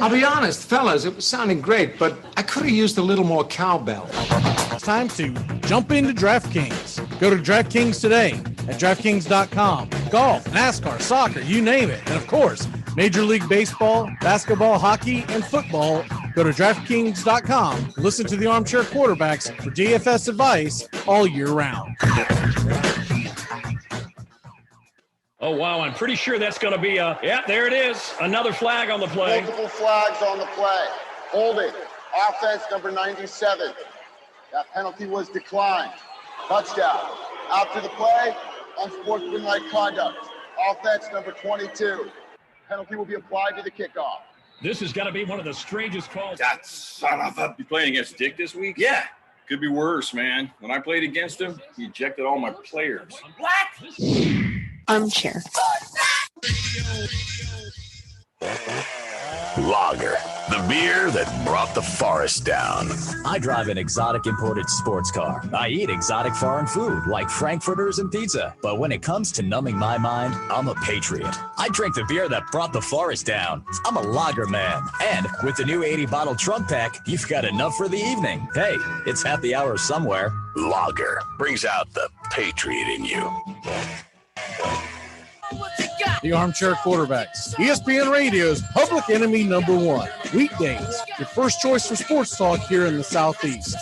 I'll be honest, fellas, it was sounding great, but I could have used a little more cowbell. It's time to jump into DraftKings. Go to DraftKings today at DraftKings.com. Golf, NASCAR, soccer, you name it. And of course, Major League Baseball, basketball, hockey, and football. Go to DraftKings.com. Listen to the Armchair Quarterbacks for DFS advice all year round. Oh, wow, I'm pretty sure that's going to be there it is. Another flag on the play. Multiple flags on the play. Holding. Offense number 97. That penalty was declined. Touchdown. After the play, unsportsmanlike conduct. Offense number 22. Penalty will be applied to the kickoff. This is going to be one of the strangest calls. That son of a... You playing against Dick this week? Yeah. Could be worse, man. When I played against him, he ejected all my players. What? Armchair. Lager, the beer that brought the forest down. I drive an exotic imported sports car. I eat exotic foreign food like frankfurters and pizza. But when it comes to numbing my mind, I'm a patriot. I drink the beer that brought the forest down. I'm a lager man. And with the new 80-bottle trunk pack, you've got enough for the evening. Hey, it's happy hour somewhere. Lager brings out the patriot in you. The Armchair Quarterbacks, ESPN Radio's public enemy number one. Weekdays, your first choice for sports talk here in the Southeast.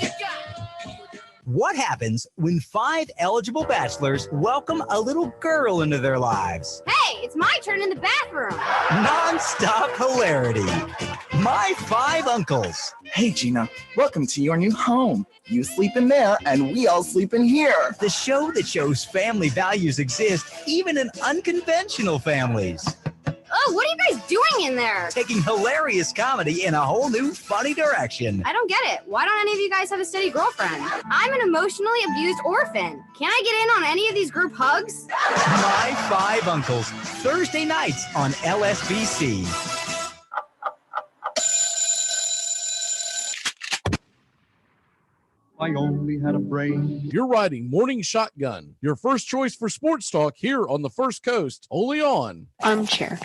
What happens when 5 eligible bachelors welcome a little girl into their lives? Hey, it's my turn in the bathroom. Non-stop hilarity. My 5 uncles. Hey, Gina, welcome to your new home. You sleep in there, and we all sleep in here. The show that shows family values exist even in unconventional families. Oh, what are you guys doing in there? Taking hilarious comedy in a whole new funny direction. I don't get it. Why don't any of you guys have a steady girlfriend? I'm an emotionally abused orphan. Can I get in on any of these group hugs? My 5 uncles, Thursday nights on LSBC. I only had a brain. You're riding Morning Shotgun, your first choice for sports talk here on the First Coast, only on Armchair.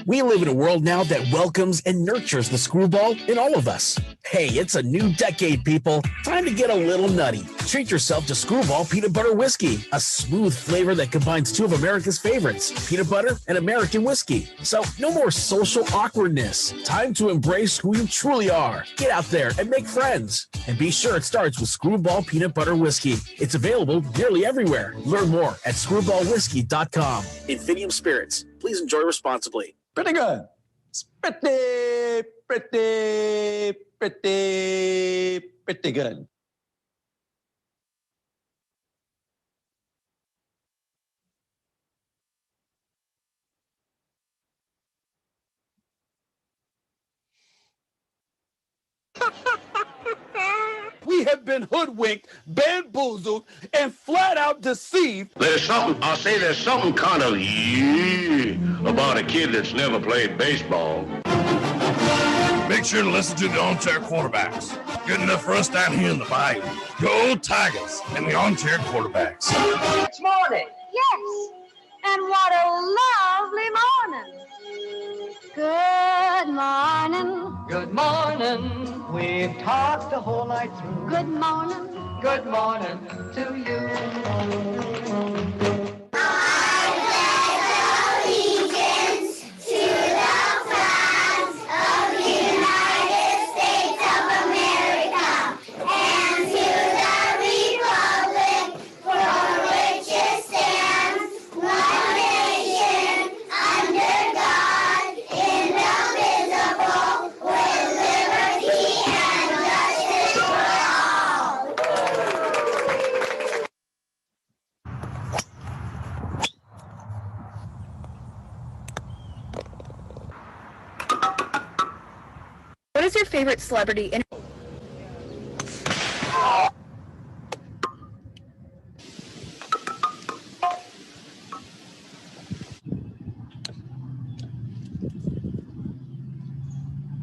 We live in a world now that welcomes and nurtures the screwball in all of us. Hey, it's a new decade, people. Time to get a little nutty. Treat yourself to Screwball Peanut Butter Whiskey, a smooth flavor that combines 2 of America's favorites, peanut butter and American whiskey. So no more social awkwardness. Time to embrace who you truly are. Get out there and make friends. And be sure it starts with Screwball Peanut Butter Whiskey. It's available nearly everywhere. Learn more at screwballwhiskey.com. Infinium Spirits. Please enjoy responsibly. Pretty good. It's pretty good. We have been hoodwinked, bamboozled, and flat out deceived. There's something kind of about a kid that's never played baseball. Make sure to listen to the Armchair Quarterbacks. Good enough for us down here in the bayou. Go Tigers and the Armchair Quarterbacks. It's morning. Yes. And what a lovely morning. Good morning. Good morning. We've talked the whole night through. Good morning. Good morning to you. What is your favorite celebrity?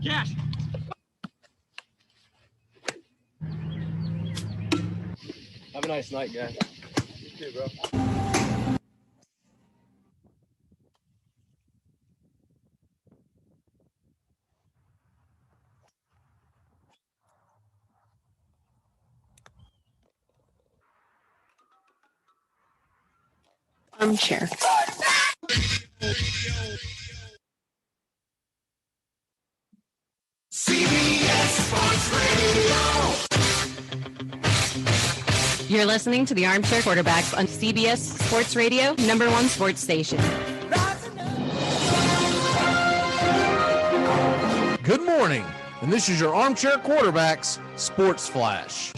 Cash. Have a nice night, guys. You too, bro. Armchair. CBS Sports Radio. You're listening to the Armchair Quarterbacks on CBS Sports Radio, #1 sports station. Good morning, and this is your Armchair Quarterbacks Sports Flash.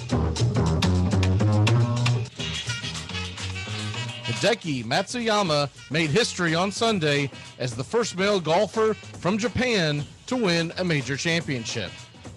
Hideki Matsuyama made history on Sunday as the first male golfer from Japan to win a major championship.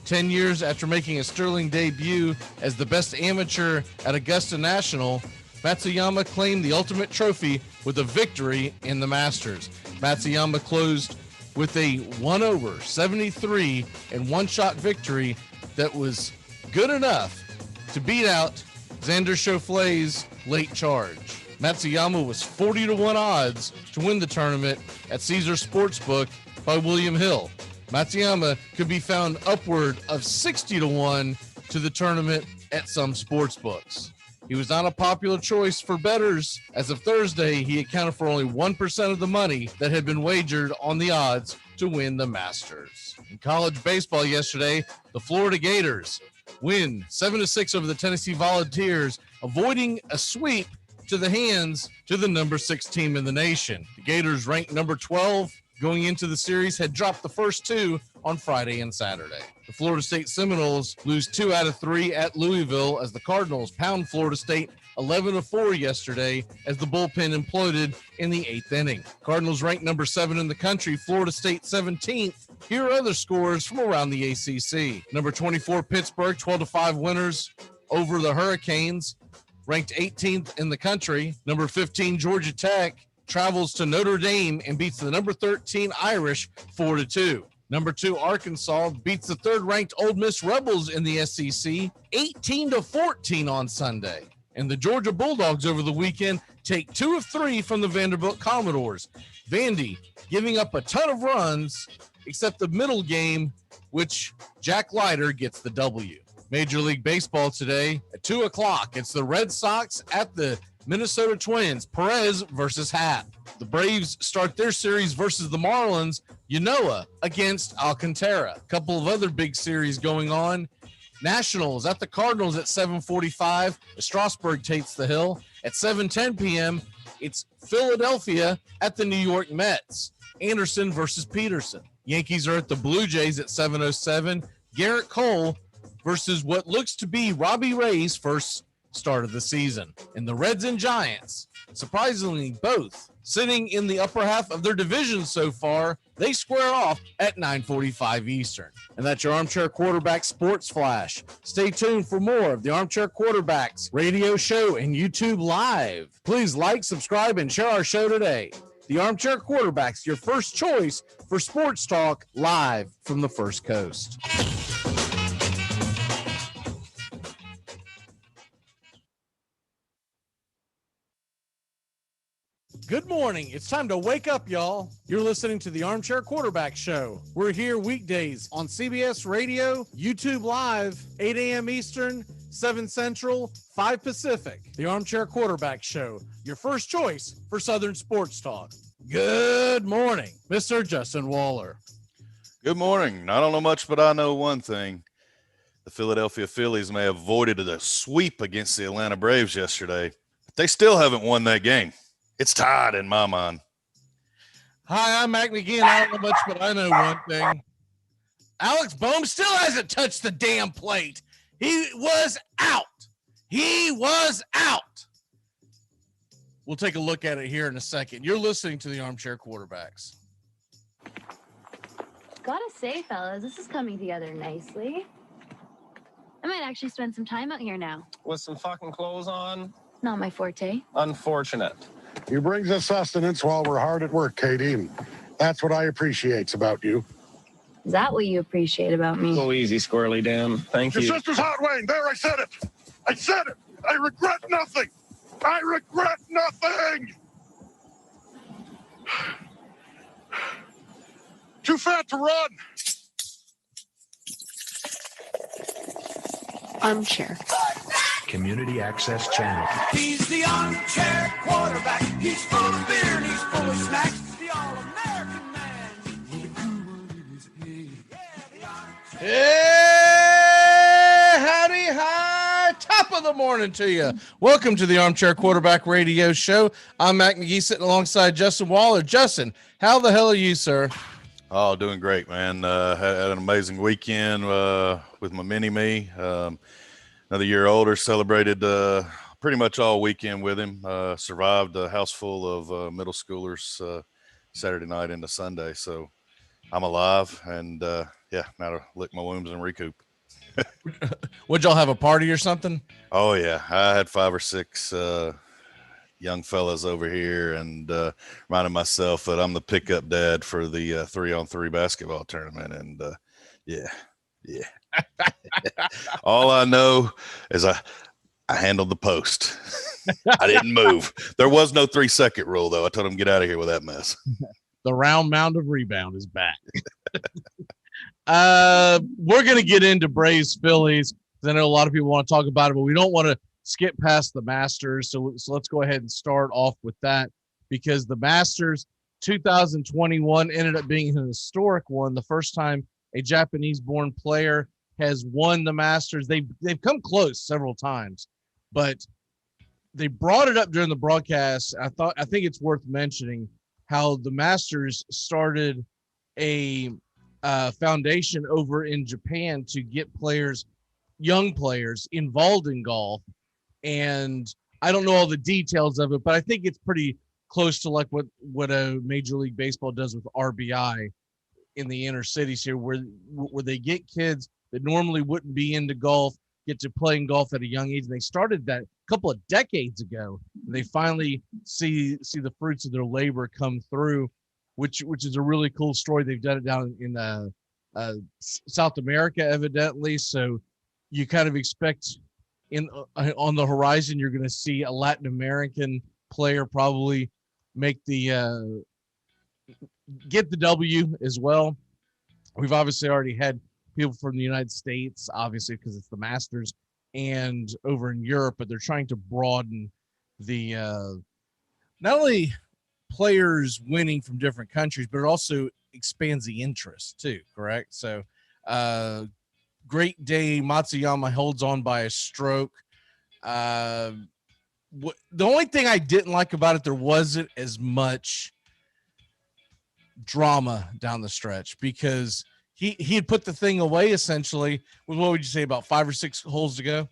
10 years after making a sterling debut as the best amateur at Augusta National, Matsuyama claimed the ultimate trophy with a victory in the Masters. Matsuyama closed with a 1/73 and one-shot victory that was good enough to beat out Xander Schauffele's late charge. Matsuyama was 40-1 odds to win the tournament at Caesars Sportsbook by William Hill. Matsuyama could be found upward of 60-1 to the tournament at some sports books. He was not a popular choice for bettors. As of Thursday, he accounted for only 1% of the money that had been wagered on the odds to win the Masters. In college baseball yesterday, the Florida Gators win 7-6 over the Tennessee Volunteers, avoiding a sweep to the hands to the number 6 team in the nation. The Gators, ranked number 12 going into the series, had dropped the first two on Friday and Saturday. The Florida State Seminoles lose 2 out of 3 at Louisville as the Cardinals pound Florida State 11-4 yesterday as the bullpen imploded in the 8th inning. Cardinals ranked number 7 in the country, Florida State 17th. Here are other scores from around the ACC. Number 24 Pittsburgh, 12-5 winners over the Hurricanes, ranked 18th in the country. Number 15 Georgia Tech travels to Notre Dame and beats the number 13 Irish 4-2. Number 2 Arkansas beats the 3rd-ranked Ole Miss Rebels in the SEC 18-14 on Sunday. And the Georgia Bulldogs over the weekend take 2 of 3 from the Vanderbilt Commodores. Vandy giving up a ton of runs except the middle game, which Jack Leiter gets the W. Major League Baseball today at 2 o'clock. It's the Red Sox at the Minnesota Twins, Perez versus Happ. The Braves start their series versus the Marlins, Yanoa against Alcantara. A couple of other big series going on. Nationals at the Cardinals at 7:45. Strasburg takes the hill. At 7:10 p.m., it's Philadelphia at the New York Mets. Anderson versus Peterson. Yankees are at the Blue Jays at 7:07. Garrett Cole versus what looks to be Robbie Ray's first start of the season. And the Reds and Giants, surprisingly both sitting in the upper half of their division so far, they square off at 9:45 Eastern. And that's your Armchair Quarterback Sports Flash. Stay tuned for more of the Armchair Quarterbacks radio show and YouTube Live. Please like, subscribe, and share our show today. The Armchair Quarterbacks, your first choice for sports talk live from the First Coast. Good morning. It's time to wake up, y'all. You're listening to the Armchair Quarterback Show. We're here weekdays on CBS Radio, YouTube Live, 8 a.m. Eastern, 7 Central, 5 Pacific. The Armchair Quarterback Show, your first choice for Southern sports talk. Good morning, Mr. Justin Waller. Good morning. I don't know much, but I know one thing. The Philadelphia Phillies may have avoided a sweep against the Atlanta Braves yesterday, but they still haven't won that game. It's tied in my mind. Hi, I'm Mac McGinn. I don't know much, but I know one thing. Alex Bohm still hasn't touched the damn plate. He was out. He was out. We'll take a look at it here in a second. You're listening to the Armchair Quarterbacks. Gotta say, fellas, this is coming together nicely. I might actually spend some time out here now. With some fucking clothes on? Not my forte. Unfortunate. You bring the sustenance while we're hard at work, Katie. That's what I appreciates about you. Is that what you appreciate about me? Go easy, Squirrely Dan. Thank you. Your sister's hot, Wayne. There, I said it. I said it. I regret nothing. I regret nothing. Too fat to run. Armchair. Community Access Channel. He's the armchair quarterback. He's full of beer and he's full of snacks. The all-American man with a groove in his head. Hey, howdy, hi, top of the morning to you. Welcome to the Armchair Quarterback Radio Show. I'm Mac McGee sitting alongside Justin Waller. Justin, how the hell are you, sir? Oh, doing great, man. Had an amazing weekend with my mini-me. Another year older, celebrated pretty much all weekend with him. Survived a house full of middle schoolers Saturday night into Sunday. So I'm alive, and yeah, now to lick my wounds and recoup. Would y'all have a party or something? Oh, yeah. I had 5 or 6 young fellas over here, and reminded myself that I'm the pickup dad for the 3-on-3 basketball tournament. And yeah. All I know is I handled the post. I didn't move. There was no 3-second rule, though. I told him get out of here with that mess. The round mound of rebound is back. We're going to get into Braves Phillies because I know a lot of people want to talk about it, but we don't want to skip past the Masters. So let's go ahead and start off with that, because the Masters 2021 ended up being an historic one. The first time a Japanese-born player has won the Masters. They've come close several times, but they brought it up during the broadcast. I think it's worth mentioning how the Masters started a foundation over in Japan to get young players involved in golf. And I don't know all the details of it, but I think it's pretty close to like what a Major League Baseball does with RBI in the inner cities here, where they get kids that normally wouldn't be into golf, get to playing golf at a young age. And they started that a couple of decades ago. And they finally see the fruits of their labor come through, which is a really cool story. They've done it down in South America, evidently. So you kind of expect on the horizon, you're going to see a Latin American player probably make get the W as well. We've obviously already had people from the United States, obviously, because it's the Masters, and over in Europe, but they're trying to broaden the not only players winning from different countries, but it also expands the interest too, correct? So great day. Matsuyama holds on by a stroke. The only thing I didn't like about it, there wasn't as much drama down the stretch, because he had put the thing away essentially with, what would you say, about 5 or 6 holes to go?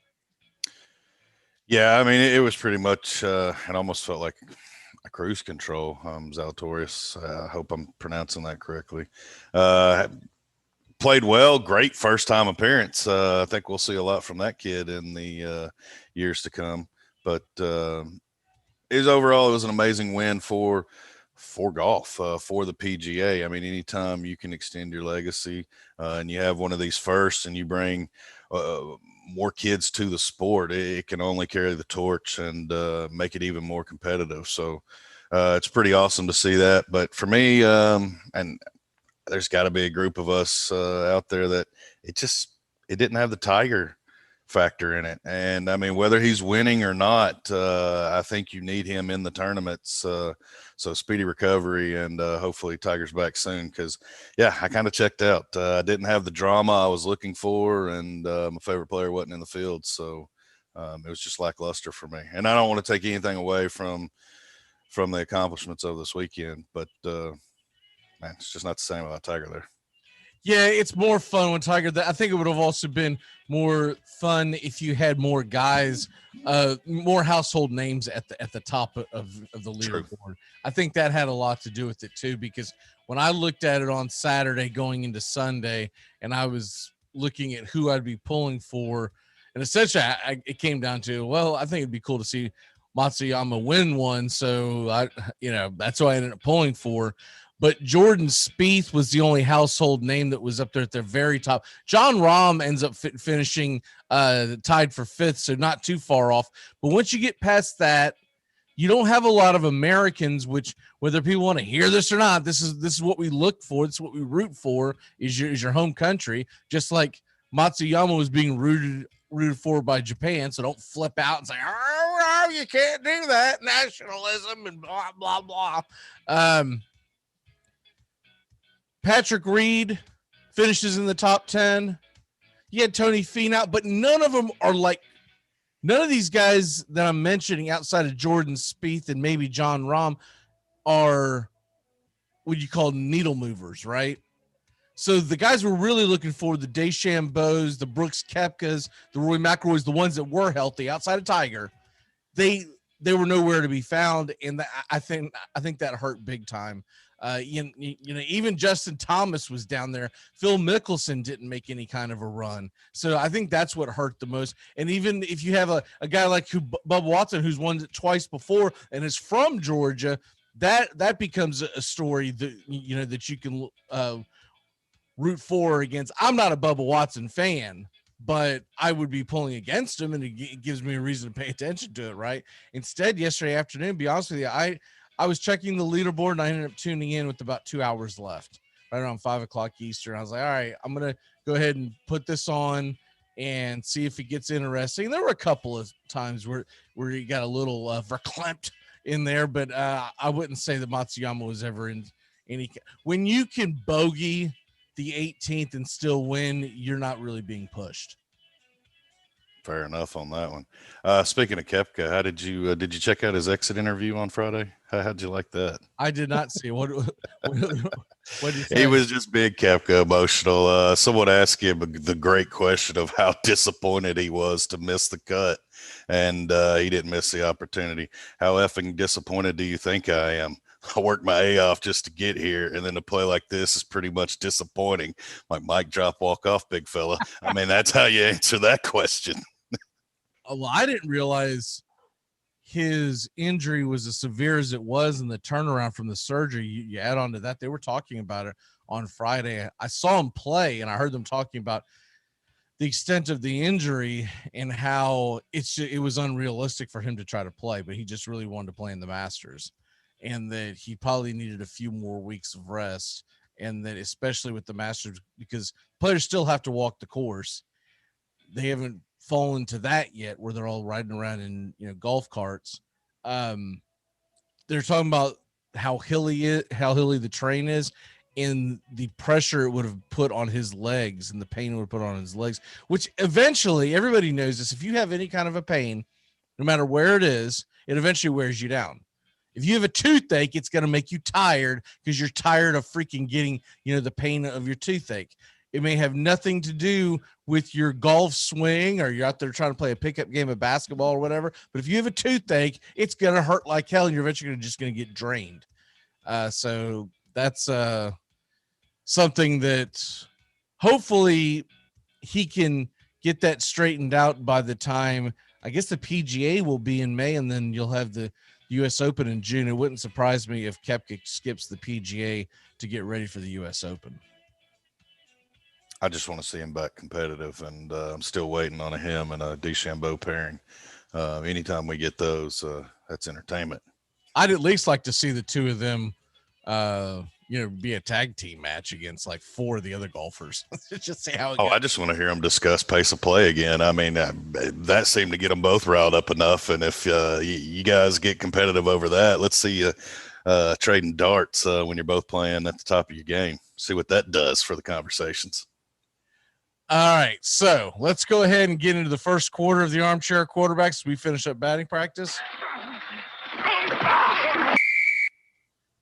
Yeah, I mean, it was pretty much it almost felt like a cruise control. Zalatoris, I hope I'm pronouncing that correctly. Played well, great first time appearance. I think we'll see a lot from that kid in the years to come. But it was an amazing win for golf, for the PGA. I mean, anytime you can extend your legacy and you have one of these firsts and you bring more kids to the sport, it can only carry the torch and make it even more competitive. So it's pretty awesome to see that. But for me, and there's got to be a group of us out there that it didn't have the Tiger factor in it. And I mean, whether he's winning or not, I think you need him in the tournaments. So speedy recovery, and hopefully Tiger's back soon. Cause yeah, I kind of checked out. I didn't have the drama I was looking for, and my favorite player wasn't in the field. So it was just lackluster for me. And I don't want to take anything away from the accomplishments of this weekend, but man, it's just not the same without Tiger there. Yeah, it's more fun when Tiger. I think it would have also been more fun if you had more guys, more household names at the top of the leaderboard. I think that had a lot to do with it too, because when I looked at it on Saturday going into Sunday, and I was looking at who I'd be pulling for, and essentially it came down to, well, I think it'd be cool to see Matsuyama win one, so that's who I ended up pulling for. But Jordan Spieth was the only household name that was up there at the very top. John Rahm ends up finishing tied for 5th, so not too far off. But once you get past that, you don't have a lot of Americans, which, whether people want to hear this or not, this is what we look for. This is what we root for, is your home country. Just like Matsuyama was being rooted rooted for by Japan, so don't flip out and say, oh, you can't do that, nationalism and blah, blah, blah. Patrick Reed finishes in the top 10. You had Tony Finau, but none of them are like, none of these guys that I'm mentioning outside of Jordan Spieth and maybe John Rahm are what you call needle movers, right? So the guys we're really looking for, the DeChambeaus, the Brooks Koepkas, the Rory McIlroys, the ones that were healthy outside of Tiger, they were nowhere to be found, and I think that hurt big time. You know, even Justin Thomas was down there. Phil Mickelson didn't make any kind of a run. So I think that's what hurt the most. And even if you have a guy like Bubba Watson, who's won it twice before and is from Georgia, that becomes a story that, you know, that you can root for against. I'm not a Bubba Watson fan, but I would be pulling against him, and it gives me a reason to pay attention to it, right? Instead, yesterday afternoon, to be honest with you, I was checking the leaderboard, and I ended up tuning in with about 2 hours left, right around 5 o'clock Eastern. I was like, all right, I'm going to go ahead and put this on and see if it gets interesting. And there were a couple of times where you got a little verklempt in there, but I wouldn't say that Matsuyama was ever in any. When you can bogey the 18th and still win, you're not really being pushed. Fair enough on that one. Speaking of Koepka, how did you check out his exit interview on Friday? How'd you like that? I did not see what did he say? He was just big Koepka emotional. Someone asked him the great question of how disappointed he was to miss the cut, and he didn't miss the opportunity. How effing disappointed do you think I am? I worked my A off just to get here, and then to play like this is pretty much disappointing. Like mic drop, walk off, big fella. I mean, that's how you answer that question. Well, I didn't realize his injury was as severe as it was, and the turnaround from the surgery. You add on to that, they were talking about it on Friday. I saw him play, and I heard them talking about the extent of the injury and how it was unrealistic for him to try to play, but he just really wanted to play in the Masters, and that he probably needed a few more weeks of rest, and that especially with the Masters, because players still have to walk the course. They haven't fallen to that yet where they're all riding around in, you know, golf carts. They're talking about how hilly the terrain is, and the pressure it would have put on his legs and the pain it would put on his legs, which eventually, everybody knows this, if you have any kind of a pain, no matter where it is, it eventually wears you down. If you have a toothache, it's going to make you tired because you're tired of freaking getting, you know, the pain of your toothache. It may have nothing to do with your golf swing, or you're out there trying to play a pickup game of basketball or whatever. But if you have a toothache, it's going to hurt like hell, and you're eventually just going to get drained. So that's something that hopefully he can get that straightened out by the time, I guess, the PGA will be in May, and then you'll have the U.S. Open in June. It wouldn't surprise me if Koepka skips the PGA to get ready for the U.S. Open. I just want to see him back competitive, and I'm still waiting on him and a DeChambeau pairing. Anytime we get those, that's entertainment. I'd at least like to see the two of them, be a tag team match against like four of the other golfers. Just see how it goes. I just want to hear them discuss pace of play again. I mean, that seemed to get them both riled up enough. And if you guys get competitive over that, let's see you trading darts when you're both playing at the top of your game. See what that does for the conversations. All right, so let's go ahead and get into the first quarter of the Armchair Quarterbacks. We finish up batting practice.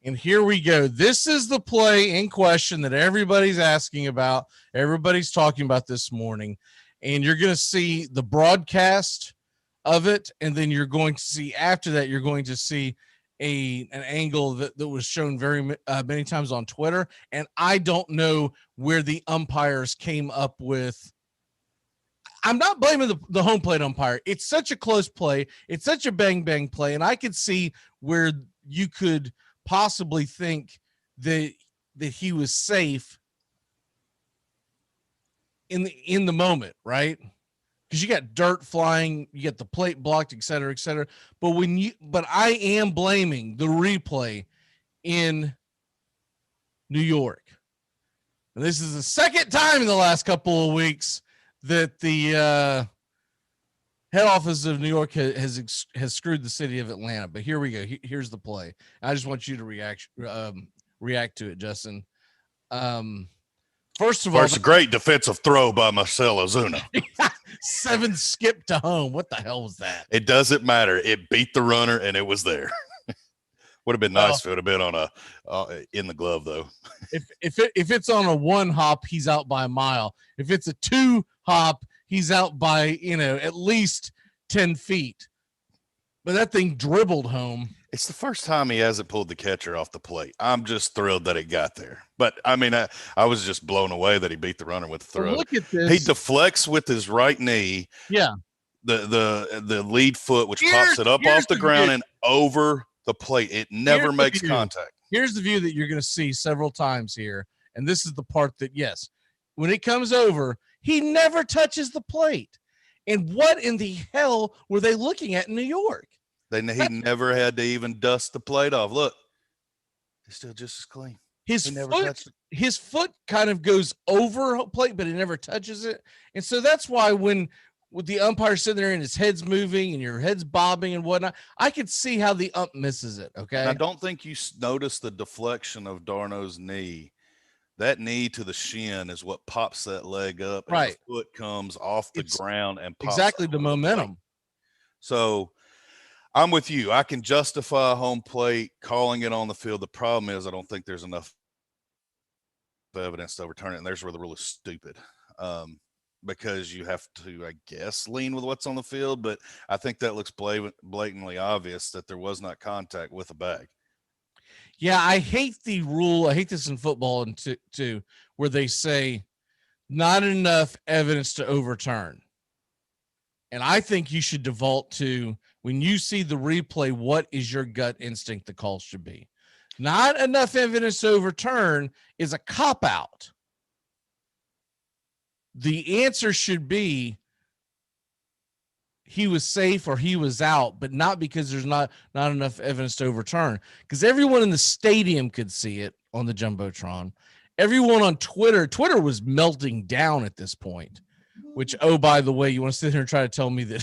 And here we go. This is the play in question that everybody's asking about. Everybody's talking about this morning. And you're going to see the broadcast of it. And then you're going to see, after that, you're going to see an angle that was shown very many times on Twitter. And I don't know where the umpires came up with. I'm not blaming the home plate umpire. It's such a close play. It's such a bang play. And I could see where you could possibly think that he was safe in the moment, right? Because you got dirt flying, you get the plate blocked, et cetera, et cetera. But I am blaming the replay in New York. And this is the second time in the last couple of weeks that the head office of New York has screwed the city of Atlanta. But here we go. Here's the play. I just want you to react to it, Justin. First of all, it's a great defensive throw by Marcell Ozuna. 7 skip to home. What the hell was that? It doesn't matter. It beat the runner, and it was there. Would have been nice if it would have been on a in the glove, though. If it's on a 1 hop, he's out by a mile. If it's a 2 hop, he's out by at least 10 feet. But that thing dribbled home. It's the first time he hasn't pulled the catcher off the plate. I'm just thrilled that it got there. But I mean, I was just blown away that he beat the runner with the throw. Well, look at this. He deflects with his right knee. Yeah. The lead foot, which pops it up off the ground and over the plate. It never makes contact. Here's the view that you're going to see several times here. And this is the part that, yes, when it comes over, he never touches the plate. And what in the hell were they looking at in New York? He never had to even dust the plate off. Look, it's still just as clean. His foot kind of goes over a plate, but it never touches it. And so that's why with the umpire sitting there and his head's moving and your head's bobbing and whatnot, I could see how the ump misses it. Okay. And I don't think you notice the deflection of Darno's knee. That knee to the shin is what pops that leg up. Right. And the foot comes off the ground and pops exactly the momentum. So I'm with you. I can justify home plate calling it on the field. The problem is I don't think there's enough evidence to overturn it. And there's where the rule is stupid. Because you have to, I guess, lean with what's on the field. But I think that looks blatantly obvious that there was not contact with a bag. Yeah, I hate the rule. I hate this in football and too, where they say not enough evidence to overturn. And I think you should default to, when you see the replay, what is your gut instinct the call should be? Not enough evidence to overturn is a cop-out. The answer should be he was safe or he was out, but not because there's not enough evidence to overturn. Because everyone in the stadium could see it on the Jumbotron. Everyone on Twitter was melting down at this point. Which, oh, by the way, you want to sit here and try to tell me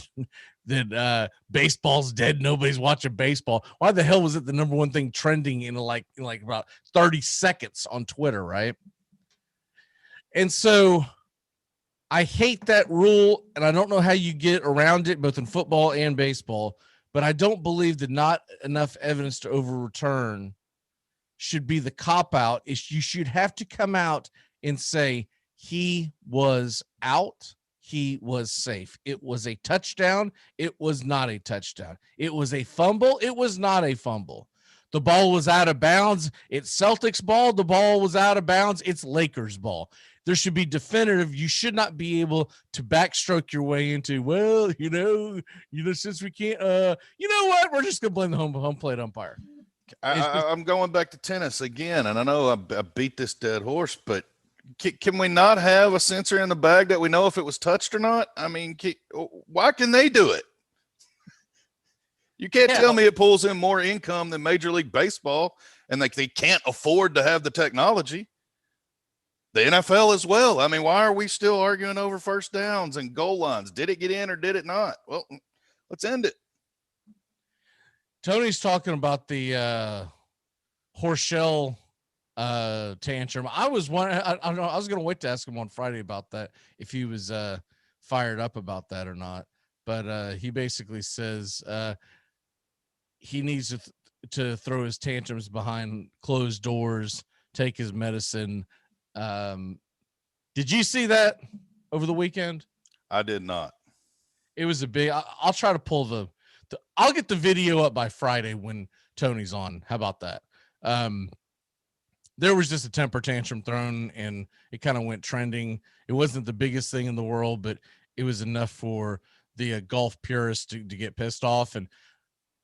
that baseball's dead? Nobody's watching baseball. Why the hell was it the number one thing trending in like about 30 seconds on Twitter, right? And so I hate that rule, and I don't know how you get around it, both in football and baseball, but I don't believe that not enough evidence to overturn should be the cop-out. You should have to come out and say he was out, he was safe. It was a touchdown, it was not a touchdown. It was a fumble, it was not a fumble. The ball was out of bounds, it's Celtics ball. The ball was out of bounds, it's Lakers ball. There should be definitive. You should not be able to backstroke your way into, well, since we can't, you know what? We're just going to blame the home plate umpire. I'm going back to tennis again, and I know I beat this dead horse, but can we not have a sensor in the bag that we know if it was touched or not? I mean, why can they do it? You can't tell me it pulls in more income than Major League Baseball, and they can't afford to have the technology. The NFL as well. I mean, why are we still arguing over first downs and goal lines? Did it get in or did it not? Well, let's end it. Tony's talking about the Horschel tantrum. I was I don't know. I was going to wait to ask him on Friday about that, if he was fired up about that or not. But he basically says he needs to throw his tantrums behind closed doors, take his medicine. Did you see that over the weekend? I did not. It was a big, I'll try to pull I'll get the video up by Friday when Tony's on. How about that? There was just a temper tantrum thrown and it kind of went trending. It wasn't the biggest thing in the world, but it was enough for the golf purists to get pissed off. And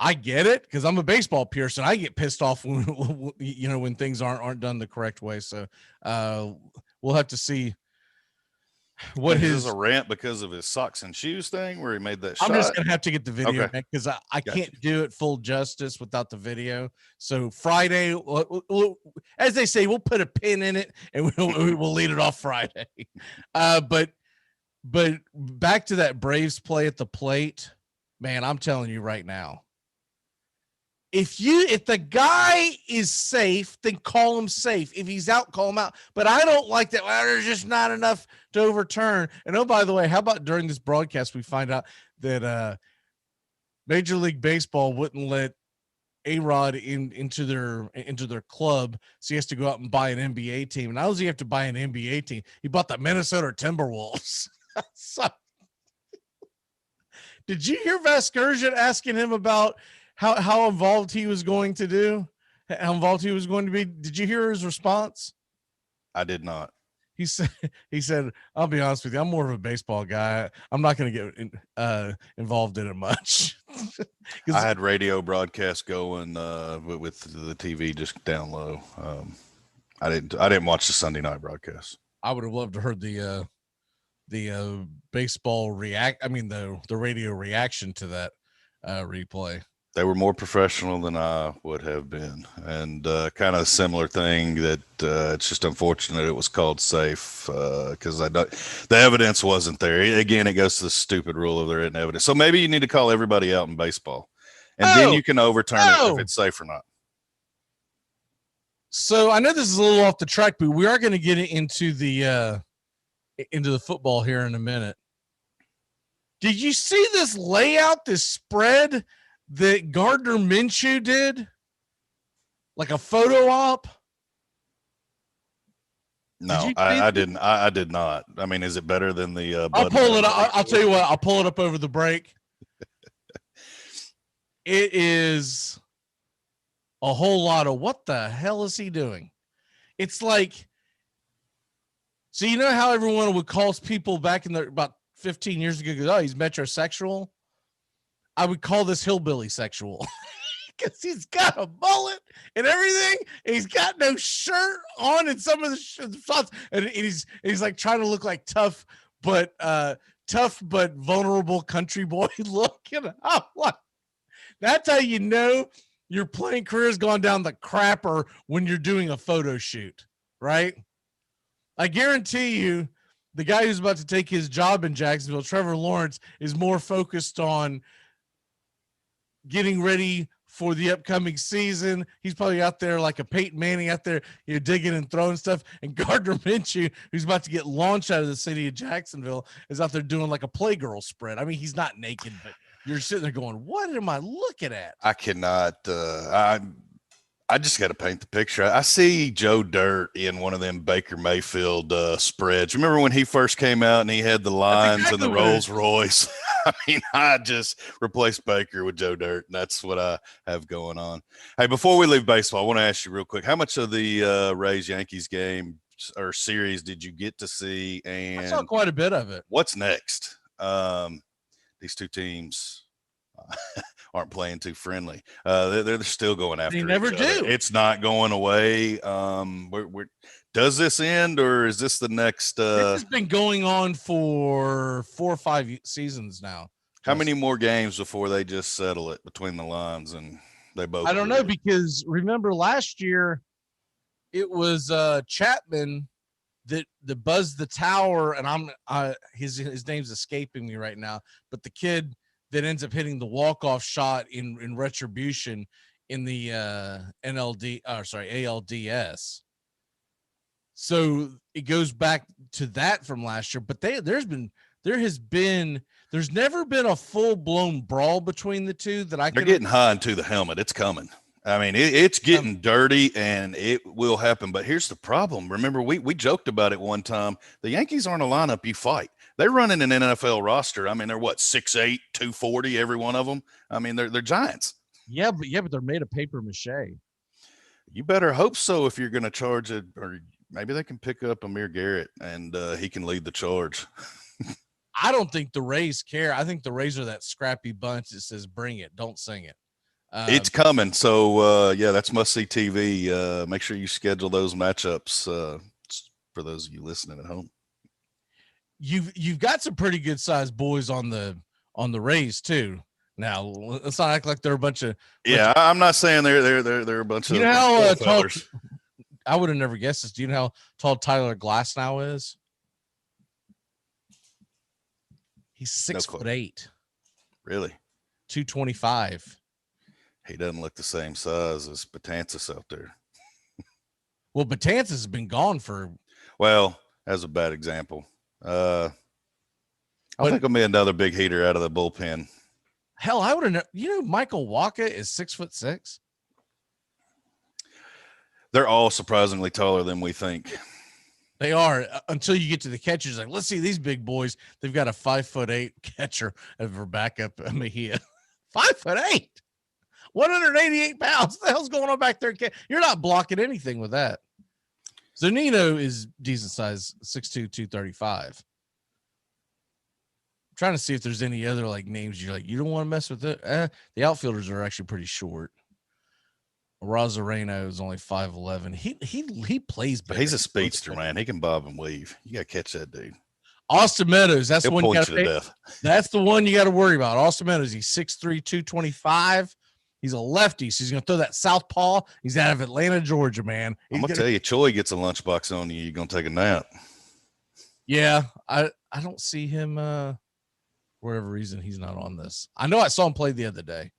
I get it, because I'm a baseball purist and I get pissed off when things aren't done the correct way. So we'll have to see what his a rant because of his socks and shoes thing where he made that shot. I'm just gonna have to get the video because I can't do it full justice without the video. So Friday, as they say, we'll put a pin in it and we'll lead it off Friday. But But back to that Braves play at the plate, man, I'm telling you right now. If the guy is safe, then call him safe. If he's out, call him out. But I don't like that. Well, there's just not enough to overturn. And oh, by the way, how about during this broadcast, we find out that Major League Baseball wouldn't let A-Rod into their club, so he has to go out and buy an NBA team. And how does he have to buy an NBA team? He bought the Minnesota Timberwolves. So, did you hear Vasgersian asking him about how involved he was going to be? Did you hear his response? I did not. He said, I'll be honest with you, I'm more of a baseball guy. I'm not going to get involved in it much. I had radio broadcast going with the TV just down low. I didn't watch the Sunday night broadcast. I would have loved to heard the baseball the radio reaction to that replay. They were more professional than I would have been, and kind of a similar thing that it's just unfortunate it was called safe because the evidence wasn't there. Again, it goes to the stupid rule of there isn't evidence. So maybe you need to call everybody out in baseball, and then you can overturn it if it's safe or not. So I know this is a little off the track, but we are going to get into the football here in a minute. Did you see this layout, this spread that Gardner Minshew did? Like a photo op? No, I didn't. I did not. I mean, is it better than the I'll pull it up. I'll tell you what, I'll pull it up over the break. It is a whole lot of what the hell is he doing? It's like, so you know how everyone would call people back in about 15 years ago, oh, he's metrosexual? I would call this hillbilly sexual because he's got a mullet and everything. And he's got no shirt on in some of the shots. And he's like trying to look like tough, but vulnerable country boy look. And I'm like, that's how you know your playing career has gone down the crapper when you're doing a photo shoot, right? I guarantee you the guy who's about to take his job in Jacksonville, Trevor Lawrence, is more focused on getting ready for the upcoming season. He's probably out there like a Peyton Manning out there, digging and throwing stuff. And Gardner Minshew, who's about to get launched out of the city of Jacksonville, is out there doing like a Playgirl spread. I mean, he's not naked, but you're sitting there going, what am I looking at? I cannot. I just got to paint the picture. I see Joe Dirt in one of them Baker Mayfield spreads. Remember when he first came out and he had the lines and the Rolls Royce? I mean, I just replaced Baker with Joe Dirt. And that's what I have going on. Hey, before we leave baseball, I want to ask you real quick, how much of the Rays-Yankees game or series did you get to see? And I saw quite a bit of it. What's next? These two teams aren't playing too friendly. They're still going after. They never do. It's not going away. Does this end, or is this the next? This has been going on for 4 or 5 seasons now. How many more games before they just settle it between the lines and they both? I don't know, because remember last year it was Chapman that buzzed the tower, and his name's escaping me right now, but the kid that ends up hitting the walk-off shot in retribution in the ALDS. So it goes back to that from last year, but there's never been a full-blown brawl between the two that I can. They're getting high into the helmet. It's coming. I mean, it's getting dirty, and it will happen. But here's the problem. Remember, we joked about it one time. The Yankees aren't a lineup you fight. They run in an NFL roster. I mean, they're what, 6'8", 240, every one of them. I mean, they're giants. Yeah, but they're made of paper mache. You better hope so if you're going to charge it, or maybe they can pick up Amir Garrett and he can lead the charge. I don't think the Rays care. I think the Rays are that scrappy bunch that says, bring it, don't sing it. It's coming. So, yeah, that's must-see TV. Make sure you schedule those matchups for those of you listening at home. You've got some pretty good sized boys on the Rays too. Now let's not act like they're a bunch of. Yeah, I'm not saying they're a bunch of. You know how tall? I would have never guessed this. Do you know how tall Tyler Glasnow is? He's 6'8". Really? 225. He doesn't look the same size as Betances out there. Well, Betances has been gone for. Well, that's a bad example. I think he'll be another big heater out of the bullpen. Hell, I would have known. You know, Michael Wacha is 6'6". They're all surprisingly taller than we think. They are, until you get to the catchers. Like, let's see these big boys. They've got a 5'8" catcher of her backup, Mejia. 5'8", 188 pounds. What the hell's going on back there? You're not blocking anything with that. Zunino is decent size, 6'2", 235. I'm trying to see if there's any other like names you're like, you don't want to mess with it. The outfielders are actually pretty short. Rosareno is only 5'11". He plays better. He's a speedster, man. He can bob and weave. You got to catch that dude. Austin Meadows, that's the one you got to death. That's the one you got to worry about. Austin Meadows, he's 6'3", 225. He's a lefty, so he's going to throw that southpaw. He's out of Atlanta, Georgia, man. I'm going to tell you, Choi gets a lunchbox on you, you're going to take a nap. Yeah, I don't see him, for whatever reason, he's not on this. I know I saw him play the other day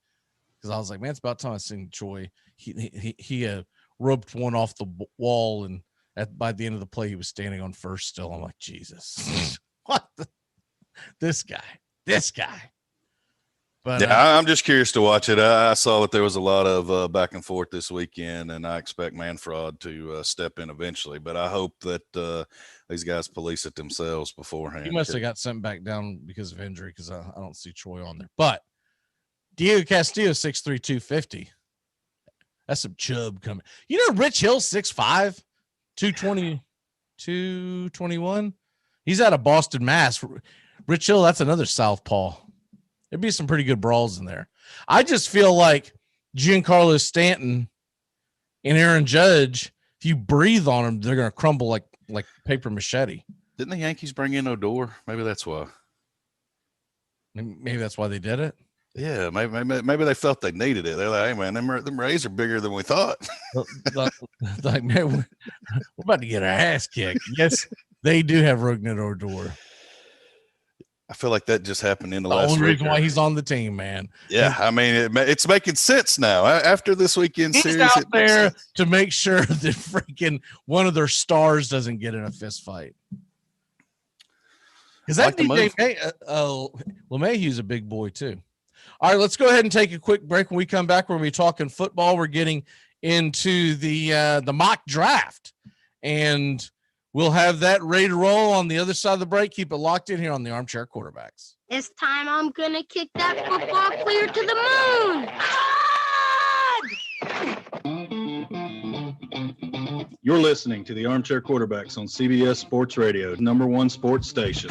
because I was like, man, it's about time I seen Choi. He roped one off the wall, and by the end of the play, he was standing on first still. I'm like, Jesus, what? This guy. But yeah, I'm just curious to watch it. I saw that there was a lot of back and forth this weekend, and I expect Manfred to step in eventually. But I hope that these guys police it themselves beforehand. He must have got sent back down because of injury, because I don't see Choi on there. But Diego Castillo, 6'3", 250. That's some chub coming. You know, Rich Hill, 6'5", 220, 221. He's out of Boston, Mass. Rich Hill, that's another southpaw. There'd be some pretty good brawls in there. I just feel like Giancarlo Stanton and Aaron Judge, if you breathe on them, they're going to crumble like paper machete. Didn't the Yankees bring in Odor? Maybe that's why. Maybe that's why they did it. Yeah, maybe they felt they needed it. They're like, hey, man, them Rays are bigger than we thought. Like, man, we're about to get our ass kicked. Yes, they do have Rougned Odor. I feel like that just happened in the last week. The only reason why he's on the team, man. Yeah, I mean, it's making sense now. After this weekend he's series, out there to make sure that freaking one of their stars doesn't get in a fist fight. Because that DJ LeMahieu's a big boy, too. All right, let's go ahead and take a quick break. When we come back, we're going to be talking football. We're getting into the mock draft, and we'll have that ready to roll on the other side of the break. Keep it locked in here on the Armchair Quarterbacks. This time I'm going to kick that football clear to the moon. You're listening to the Armchair Quarterbacks on CBS Sports Radio, #1 sports station.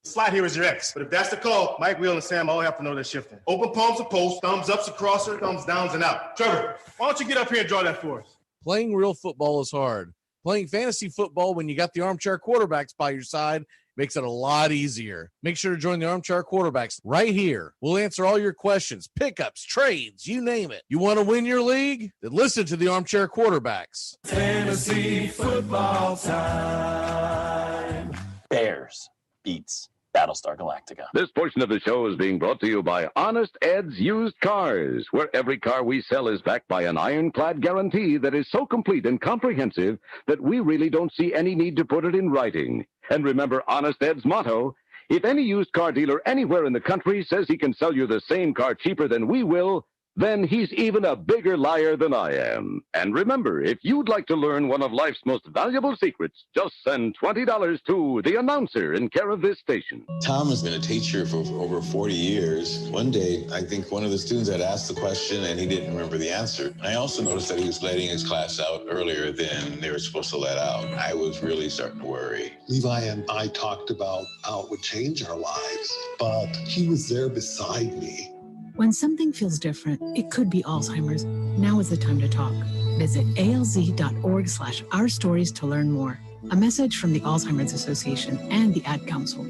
Slide here is your X. But if that's the call, Mike, Will, and Sam all have to know they're shifting. Open palms to post, thumbs ups to crosser, thumbs downs and out. Trevor, why don't you get up here and draw that for us? Playing real football is hard. Playing fantasy football when you got the Armchair Quarterbacks by your side makes it a lot easier. Make sure to join the Armchair Quarterbacks right here. We'll answer all your questions, pickups, trades, you name it. You want to win your league? Then listen to the Armchair Quarterbacks. Fantasy football time. Bears beats Battlestar Galactica. This portion of the show is being brought to you by Honest Ed's Used Cars, where every car we sell is backed by an ironclad guarantee that is so complete and comprehensive that we really don't see any need to put it in writing. And remember Honest Ed's motto, if any used car dealer anywhere in the country says he can sell you the same car cheaper than we will, then he's even a bigger liar than I am. And remember, if you'd like to learn one of life's most valuable secrets, just send $20 to the announcer in care of this station. Tom has been a teacher for over 40 years. One day, I think one of the students had asked the question and he didn't remember the answer. And I also noticed that he was letting his class out earlier than they were supposed to let out. I was really starting to worry. Levi and I talked about how it would change our lives, but he was there beside me. When something feels different, it could be Alzheimer's. Now is the time to talk. Visit alz.org/our stories to learn more. A message from the Alzheimer's Association and the Ad Council.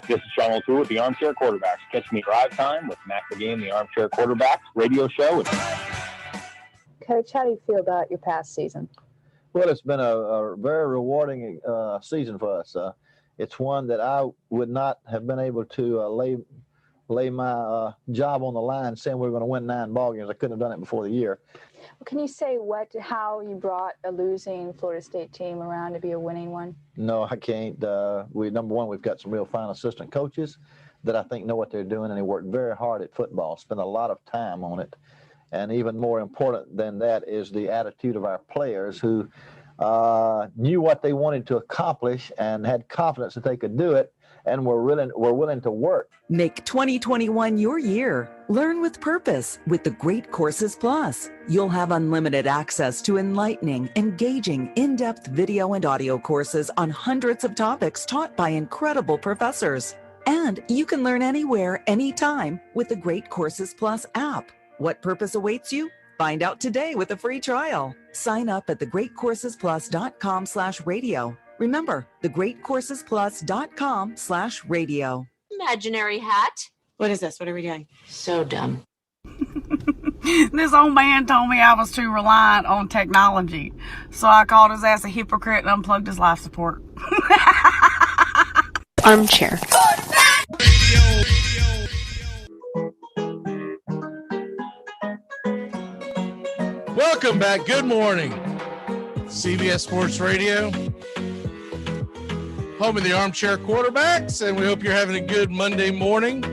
This is Sean O'Toole with the Armchair Quarterbacks. Catch me drive time with Mac McGee, the Armchair Quarterbacks radio show. Coach, how do you feel about your past season? Well, it's been a very rewarding season for us. It's one that I would not have been able to lay my job on the line saying we're going to win 9 ball games. I couldn't have done it before the year. Can you say how you brought a losing Florida State team around to be a winning one? No, I can't. Number one, we've got some real fine assistant coaches that I think know what they're doing, and they work very hard at football, spend a lot of time on it. And even more important than that is the attitude of our players who knew what they wanted to accomplish and had confidence that they could do it, and were willing to work. Make 2021 your year. Learn with purpose with the Great Courses Plus. You'll have unlimited access to enlightening, engaging, in-depth video and audio courses on hundreds of topics taught by incredible professors. And you can learn anywhere, anytime with the Great Courses Plus app. What purpose awaits you? Find out today with a free trial. Sign up at thegreatcoursesplus.com/radio. Remember, thegreatcoursesplus.com/radio. Imaginary hat. What is this? What are we doing? So dumb. This old man told me I was too reliant on technology. So I called his ass a hypocrite and unplugged his life support. Armchair. Welcome back. Good morning. CBS Sports Radio, home of the Armchair Quarterbacks, and we hope you're having a good Monday morning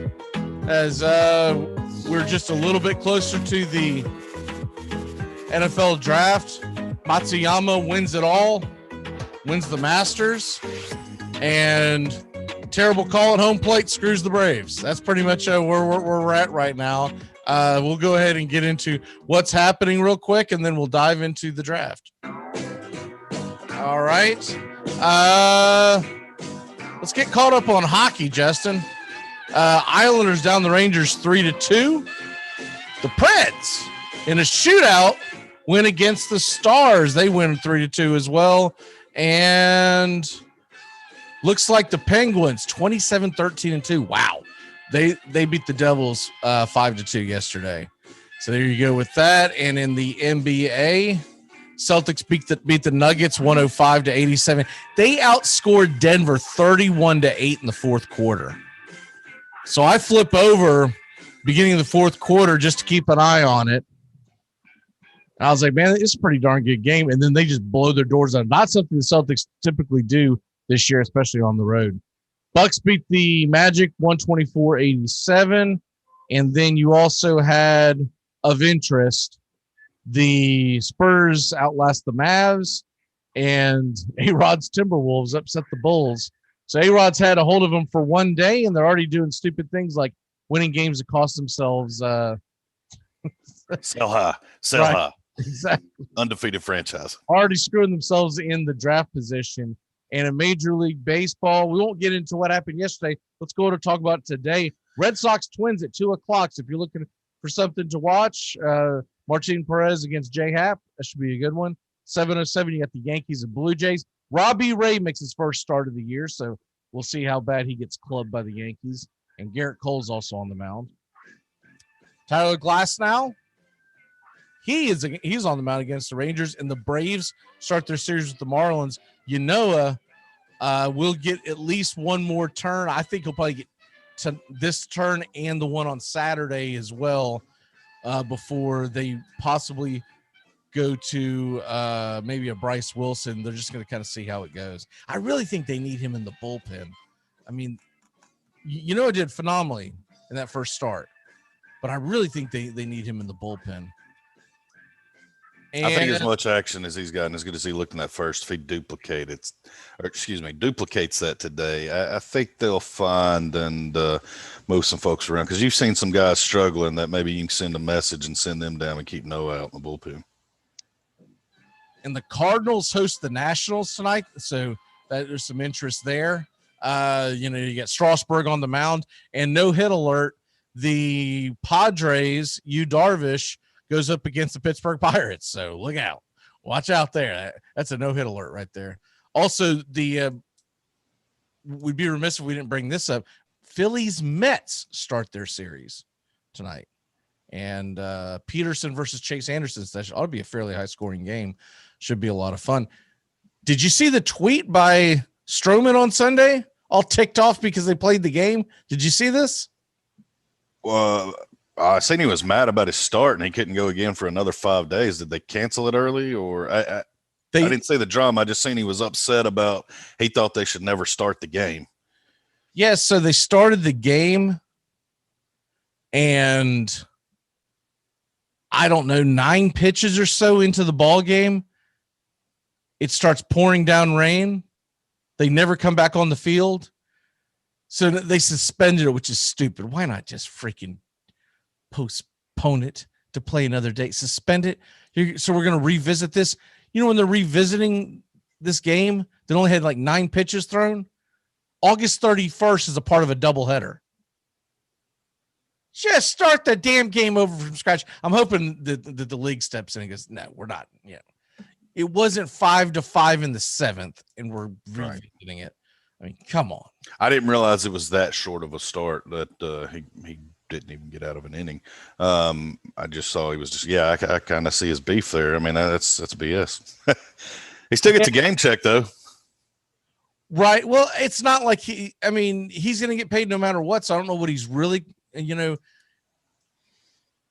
as we're just a little bit closer to the NFL draft. Matsuyama wins it all, wins the Masters, and terrible call at home plate screws the Braves. That's pretty much where we're at right now. We'll go ahead and get into what's happening real quick, and then we'll dive into the draft. All right. Let's get caught up on hockey, Justin. Islanders down the Rangers 3-2. The Preds in a shootout win against the Stars. They win 3-2 as well. And looks like the Penguins 27-13-2. Wow. They beat the Devils 5-2 yesterday. So there you go with that. And in the NBA, Celtics beat the Nuggets 105-87. They outscored Denver 31-8 in the fourth quarter. So I flip over beginning of the fourth quarter just to keep an eye on it. And I was like, man, it's a pretty darn good game. And then they just blow their doors out. Not something the Celtics typically do this year, especially on the road. Bucks beat the Magic 124-87. And then you also had, of interest, the Spurs outlast the Mavs, and A-Rod's Timberwolves upset the Bulls. So A-Rod's had a hold of them for one day, and they're already doing stupid things like winning games that cost themselves. Sell high. Exactly. Undefeated franchise. Already screwing themselves in the draft position. And in Major League Baseball, we won't get into what happened yesterday. Let's go to talk about today. Red Sox Twins at 2:00. So if you're looking for something to watch, Martin Perez against J Happ. That should be a good one. 7:07, you got the Yankees and Blue Jays. Robbie Ray makes his first start of the year, so we'll see how bad he gets clubbed by the Yankees. And Garrett Cole's also on the mound. Tyler Glasnow, he's on the mound against the Rangers, and the Braves start their series with the Marlins. Yanoa will get at least one more turn. I think he'll probably get to this turn and the one on Saturday as well before they possibly go to maybe a Bryce Wilson. They're just going to kind of see how it goes. I really think they need him in the bullpen. I mean, Yanoa did phenomenally in that first start, but I really think they need him in the bullpen. And I think as much action as he's gotten, as good as he looked in that first, if he duplicates that today, I think they'll find and move some folks around, because you've seen some guys struggling that maybe you can send a message and send them down and keep Noah out in the bullpen. And the Cardinals host the Nationals tonight, so there's some interest there. You get Strasburg on the mound, and no hit alert. The Padres, Darvish, goes up against the Pittsburgh Pirates. So look out. Watch out there. That's a no-hit alert right there. Also, we'd be remiss if we didn't bring this up. Phillies Mets start their series tonight. And Peterson versus Chase Anderson. That ought to be a fairly high-scoring game. Should be a lot of fun. Did you see the tweet by Stroman on Sunday all ticked off because they played the game. Did you see this? Well, I seen he was mad about his start and he couldn't go again for another 5 days. Did they cancel it early, or I didn't see the drama. I just seen he was upset about he thought they should never start the game. Yes, so they started the game, and I don't know, 9 pitches or so into the ball game, it starts pouring down rain. They never come back on the field. So they suspended it, which is stupid. Why not just freaking postpone it to play another date? Suspend it. So we're going to revisit this. You know, when they're revisiting this game, they only had like 9 pitches thrown. August 31st is a part of a doubleheader. Just start the damn game over from scratch. I'm hoping that the league steps in and goes, no, we're not. Yeah, it wasn't 5-5 in the 7th, and we're revisiting it. I mean, come on. I didn't realize it was that short of a start that he didn't even get out of an inning. I just saw he was just, I kind of see his beef there. I mean, that's BS. He still gets a game check though. Right. Well, it's not like he's going to get paid no matter what. So I don't know what he's really,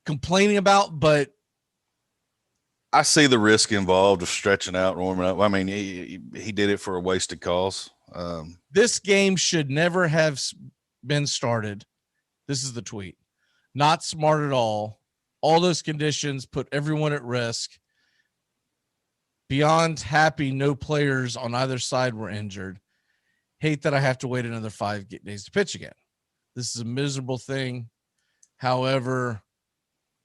complaining about, but I see the risk involved of stretching out, warming up. I mean, he did it for a wasted cause. This game should never have been started. This is the tweet. Not smart at all. All those conditions put everyone at risk. Beyond happy, no players on either side were injured. Hate that I have to wait another 5 days to pitch again. This is a miserable thing. However,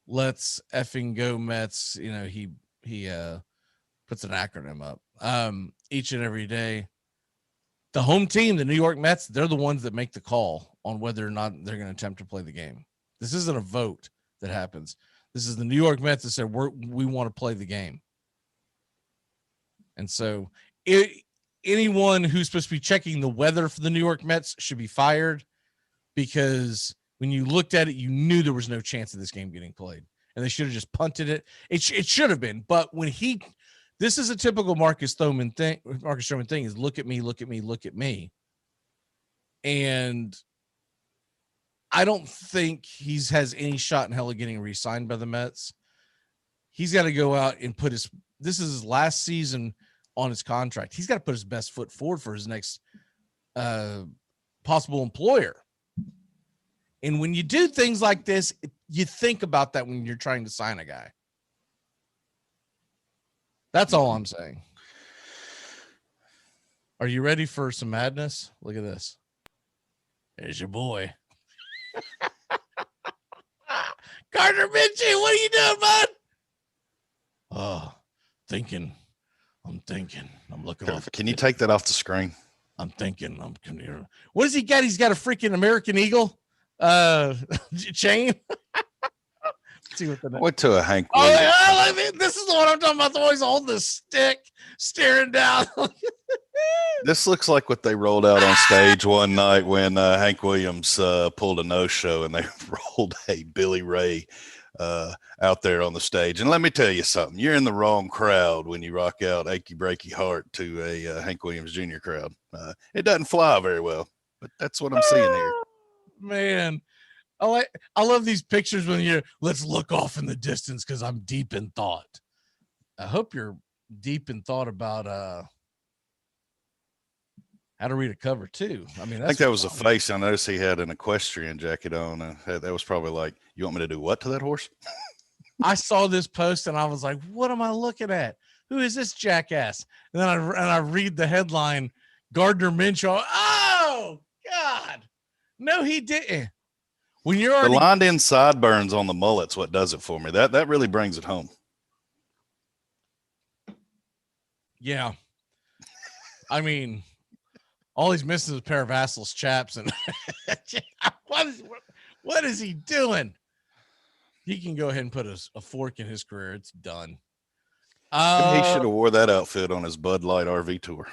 let's effing go Mets. He puts an acronym up each and every day. The home team, the New York Mets, they're the ones that make the call on whether or not they're going to attempt to play the game. This isn't a vote that happens. This is the New York Mets that said, we want to play the game. And so anyone who's supposed to be checking the weather for the New York Mets should be fired, because when you looked at it, you knew there was no chance of this game getting played, and they should have just punted it. It should have been, but this is a typical Marcus Stroman thing is look at me, look at me, look at me. And I don't think he has any shot in hell of getting re-signed by the Mets. He's got to go out and this is his last season on his contract. He's got to put his best foot forward for his next possible employer. And when you do things like this, you think about that when you're trying to sign a guy. That's all I'm saying. Are you ready for some madness? Look at this. There's your boy. Gardner Minshew, what are you doing, bud? Oh, thinking. I'm thinking. I'm looking off. Can you take that off the screen? I'm thinking. What does he got? He's got a freaking American Eagle chain. See what the went to a Hank Williams. Oh, yeah, this is the one I'm talking about. The always holding the stick, staring down. This looks like what they rolled out on stage one night when Hank Williams pulled a no-show, and they rolled a Billy Ray out there on the stage. And let me tell you something, you're in the wrong crowd when you rock out Achy Breaky Heart to a Hank Williams Jr. crowd. It doesn't fly very well, but that's what I'm seeing here. Man, I love these pictures when let's look off in the distance because I'm deep in thought. I hope you're deep in thought about how to read a cover too. I mean, I think that was a face. I noticed he had an equestrian jacket on. That was probably like, you want me to do what to that horse? I saw this post and I was like, what am I looking at? Who is this jackass? And then I read the headline, Gardner Minshew. Oh God. No, he didn't. When you're already the lined in sideburns on the mullet's what does it for me. That really brings it home. Yeah. I mean, all he's missing is a pair of assless chaps, and what is he doing? He can go ahead and put a fork in his career. It's done. He should have wore that outfit on his Bud Light RV tour.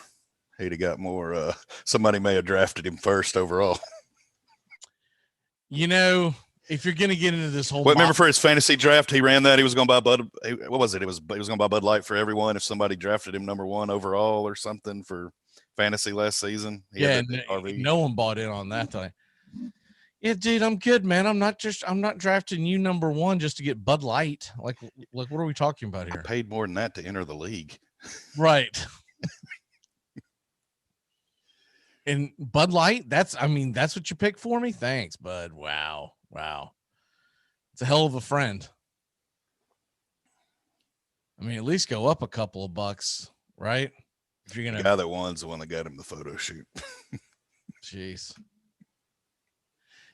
He'd have got more. Somebody may have drafted him first overall. If you're going to get into this whole, remember for his fantasy draft, he ran that he was going to buy Bud. What was it? He was going to buy Bud Light for everyone if somebody drafted him number 1 overall or something for. fantasy last season. Yeah, and no one bought in on that thing. Yeah, dude, I'm good, man. I'm not drafting you number 1 just to get Bud Light. Like what are we talking about here? I paid more than that to enter the league. Right. And Bud Light, that's what you picked for me? Thanks, Bud. Wow. It's a hell of a friend. I mean, at least go up a couple of bucks, right? If you're gonna, the guy that won's the one that got him the photo shoot. Jeez.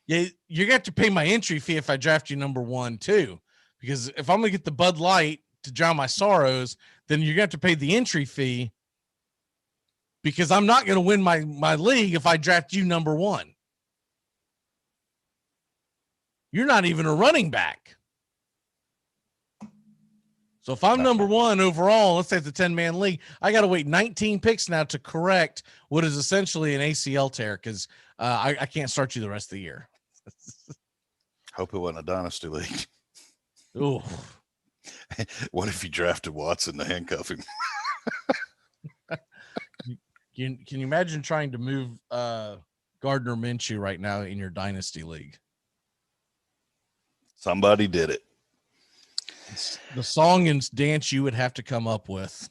Yeah, you're gonna have to pay my entry fee if I draft you number 1 too, because if I'm gonna get the Bud Light to drown my sorrows, then you're gonna have to pay the entry fee, because I'm not gonna win my league if I draft you number 1. You're not even a running back. So if I'm number 1 overall, let's say it's a 10-man league, I got to wait 19 picks now to correct what is essentially an ACL tear, because I can't start you the rest of the year. Hope it wasn't a dynasty league. Ooh. What if you drafted Watson to handcuff him? Can you imagine trying to move Gardner Minshew right now in your dynasty league? Somebody did it. The song and dance you would have to come up with.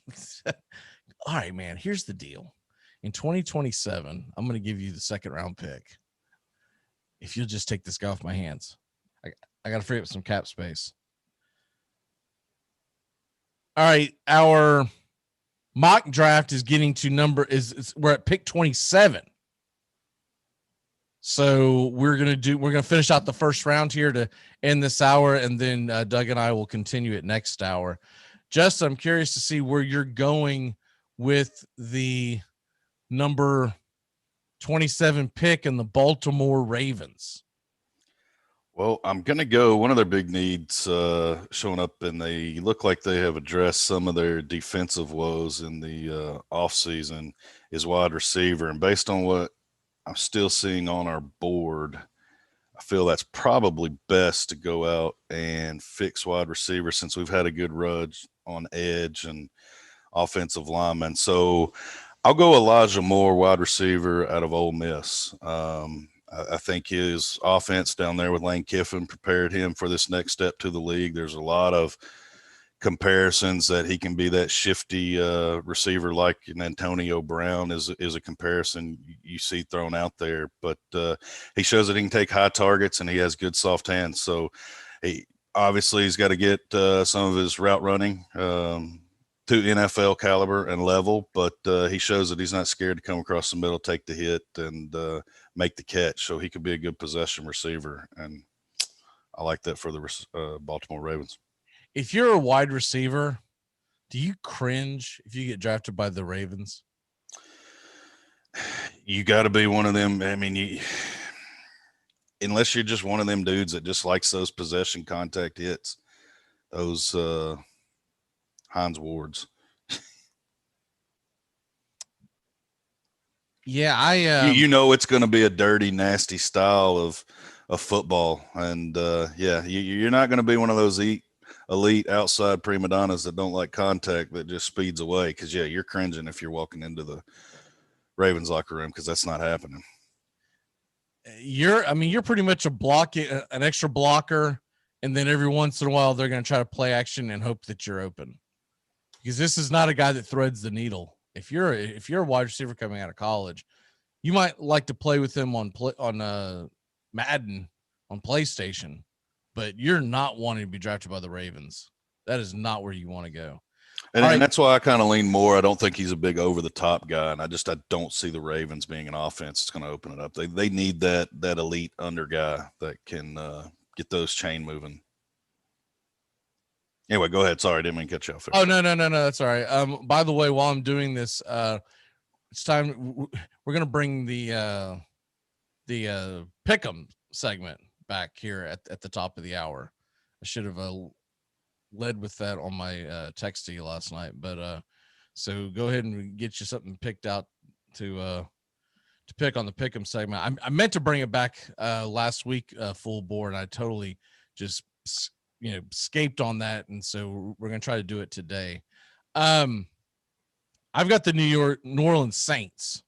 All right, man, here's the deal. In 2027, I'm going to give you the 2nd round pick if you'll just take this guy off my hands. I got to free up some cap space. All right, our mock draft is getting to we're at pick 27. So we're going to finish out the first round here to end this hour. And then Doug and I will continue it next hour. Justin, I'm curious to see where you're going with the number 27 pick in the Baltimore Ravens. Well, I'm going to go. One of their big needs showing up, and they look like they have addressed some of their defensive woes in the offseason, is wide receiver. And based on what I'm still seeing on our board, I feel that's probably best to go out and fix wide receiver, since we've had a good rush on edge and offensive linemen. So I'll go Elijah Moore, wide receiver out of Ole Miss. I think his offense down there with Lane Kiffin prepared him for this next step to the league. There's a lot of comparisons that he can be that shifty receiver like an Antonio Brown is a comparison you see thrown out there. But he shows that he can take high targets and he has good soft hands. So he's got to get some of his route running to NFL caliber and level, but he shows that he's not scared to come across the middle, take the hit, and make the catch. So he could be a good possession receiver, and I like that for the Baltimore Ravens. If you're a wide receiver, do you cringe if you get drafted by the Ravens? You got to be one of them. I mean, unless you're just one of them dudes that just likes those possession contact hits, those Hines Wards. Yeah, you know it's going to be a dirty, nasty style of football, and you're not going to be one of those elite outside prima donnas that don't like contact that just speeds away. Because you're cringing if you're walking into the Ravens locker room, because that's not happening. You're pretty much an extra blocker, and then every once in a while they're going to try to play action and hope that you're open. Because this is not a guy that threads the needle. If you're a wide receiver coming out of college, you might like to play with him on Madden on PlayStation, but you're not wanting to be drafted by the Ravens. That is not where you want to go. And that's why I kind of lean more. I don't think he's a big over-the-top guy, and I don't see the Ravens being an offense that's going to open it up. They need that elite under guy that can get those chain moving. Anyway, go ahead. Sorry, I didn't mean to cut you off. Oh, no. That's all right. By the way, while I'm doing this, it's time. We're going to bring the Pick'em segment back here at the top of the hour. I should have led with that on my text to you last night, but so go ahead and get you something picked out to pick on the Pick'em segment. I meant to bring it back last week full board. I totally just escaped on that, and so we're gonna try to do it today. I've got the New Orleans Saints.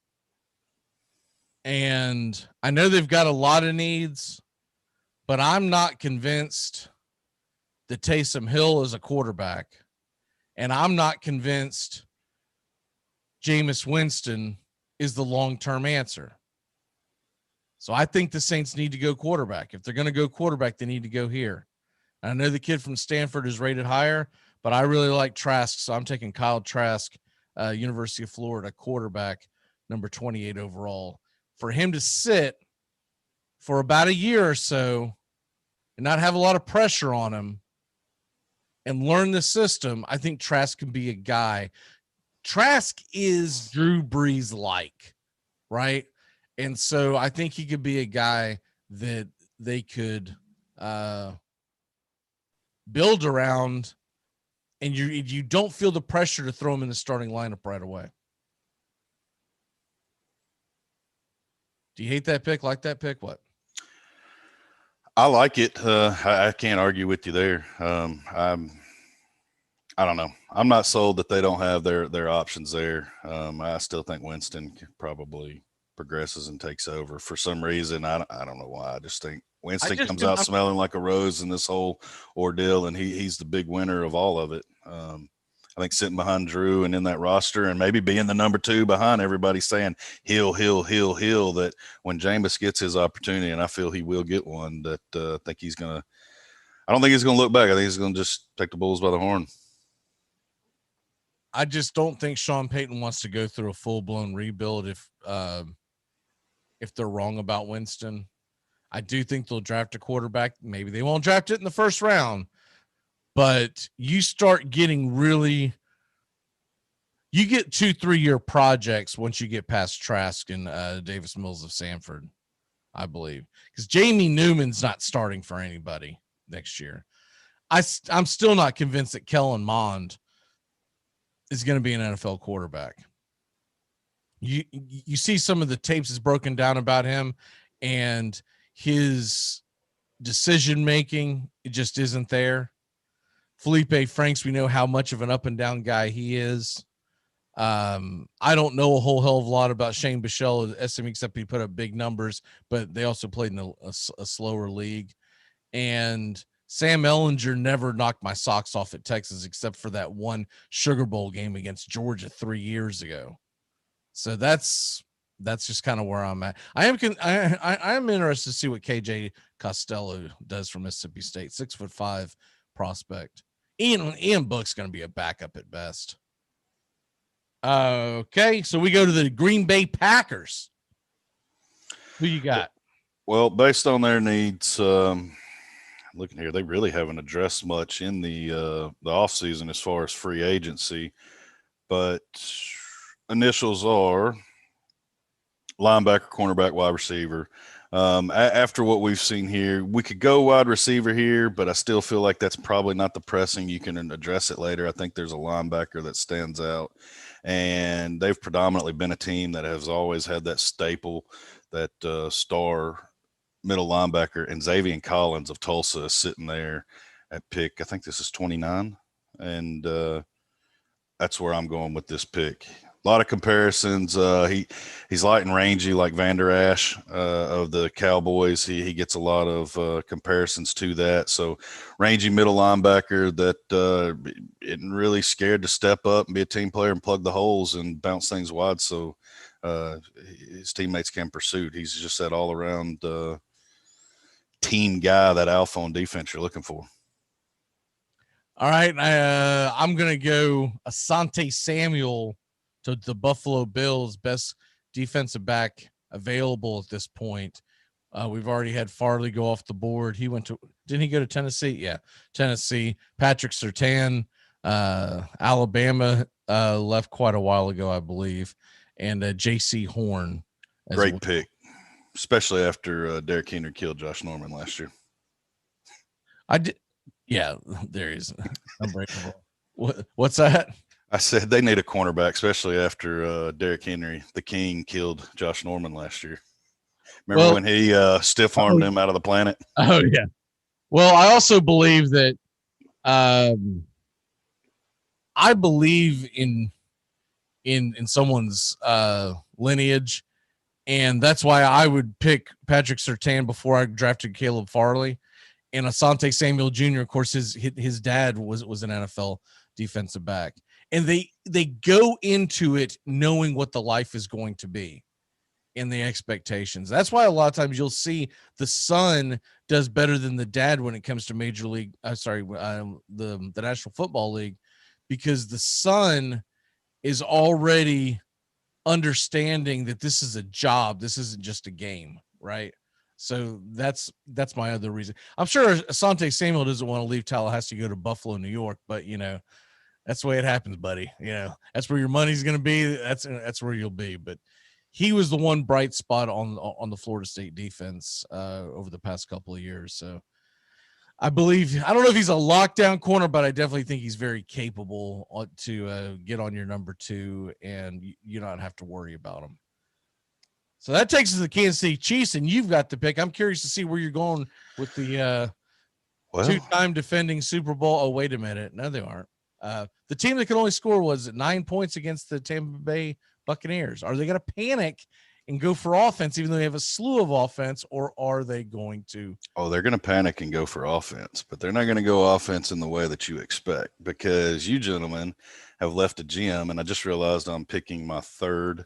And I know they've got a lot of needs, but I'm not convinced that Taysom Hill is a quarterback. And I'm not convinced Jameis Winston is the long-term answer. So I think the Saints need to go quarterback. If they're going to go quarterback, they need to go here. And I know the kid from Stanford is rated higher, but I really like Trask, so I'm taking Kyle Trask, University of Florida quarterback, number 28 overall. For him to sit for about a year or so and not have a lot of pressure on him and learn the system, I think Trask can be a guy. Trask is Drew Brees-like, right? And so I think he could be a guy that they could build around, and you don't feel the pressure to throw him in the starting lineup right away. Do you hate that pick? Like that pick? What? I like it. I can't argue with you there. I don't know. I'm not sold that they don't have their options there. I still think Winston probably progresses and takes over for some reason. I don't know why. I just think Winston comes out smelling like a rose in this whole ordeal, and he's the big winner of all of it. I think sitting behind Drew and in that roster and maybe being the number 2 behind everybody saying he'll, that when Jameis gets his opportunity, and I feel he will get one, that I don't think he's going to look back. I think he's going to just take the bulls by the horn. I just don't think Sean Payton wants to go through a full-blown rebuild if they're wrong about Winston. I do think they'll draft a quarterback. Maybe they won't draft it in the first round, but you start getting you get 2-3 year projects once you get past Trask and Davis Mills of Sanford, I believe, because Jamie Newman's not starting for anybody next year. I'm still not convinced that Kellen Mond is going to be an NFL quarterback. You see some of the tapes is broken down about him, and his decision making, it just isn't there. Felipe Franks, we know how much of an up and down guy he is. I don't know a whole hell of a lot about Shane Bichelle at SMU except he put up big numbers, but they also played in a slower league. And Sam Ellinger never knocked my socks off at Texas except for that one Sugar Bowl game against Georgia 3 years ago. So that's just kind of where I'm at. I am interested to see what KJ Costello does for Mississippi State. 6'5" prospect. Ian Book's going to be a backup at best. Okay, so we go to the Green Bay Packers. Who you got? Well, based on their needs, looking here, they really haven't addressed much in the offseason as far as free agency, but initials are linebacker, cornerback, wide receiver. After what we've seen here, we could go wide receiver here, but I still feel like that's probably not the pressing. You can address it later. I think there's a linebacker that stands out, and they've predominantly been a team that has always had that staple, that star middle linebacker, and Xavier Collins of Tulsa is sitting there at pick. I think this is 29, and that's where I'm going with this pick. A lot of comparisons. He's light and rangy like Van Der Esch of the Cowboys. He gets a lot of comparisons to that. So rangy middle linebacker that isn't really scared to step up and be a team player and plug the holes and bounce things wide so his teammates can pursue. He's just that all-around team guy, that alpha on defense you're looking for. All right, I'm going to go Asante Samuel to the Buffalo Bills, best defensive back available at this point. We've already had Farley go off the board. Didn't he go to Tennessee? Yeah, Tennessee. Patrick Surtain, Alabama, left quite a while ago, I believe. And J.C. Horn. Great pick, especially after Derrick Henry killed Josh Norman last year. Yeah, there he is. Unbreakable. What's that? I said they need a cornerback, especially after Derrick Henry, the King, killed Josh Norman last year. Remember when he stiff-armed him out of the planet? Oh, yeah. Well, I also believe that I believe in in someone's lineage. And that's why I would pick Patrick Surtain before I drafted Caleb Farley. And Asante Samuel Jr., of course, his dad was an NFL defensive back. And they go into it knowing what the life is going to be and the expectations. That's why a lot of times you'll see the son does better than the dad when it comes to Major League, the National Football League, because the son is already understanding that this is a job. This isn't just a game, right? So that's my other reason. I'm sure Asante Samuel doesn't want to leave Tallahassee to go to Buffalo, New York, but that's the way it happens, buddy. That's where your money's going to be. That's where you'll be. But he was the one bright spot on the Florida State defense over the past couple of years. So I don't know if he's a lockdown corner, but I definitely think he's very capable to get on your number 2 and you not have to worry about him. So that takes us to the Kansas City Chiefs, and you've got the pick. I'm curious to see where you're going with the two-time defending Super Bowl. Oh, wait a minute. No, they aren't. The team that could only score was 9 points against the Tampa Bay Buccaneers. Are they going to panic and go for offense, even though they have a slew of offense, or are they going to? Oh, they're going to panic and go for offense, but they're not going to go offense in the way that you expect, because you gentlemen have left a gem, and I just realized I'm picking my 3rd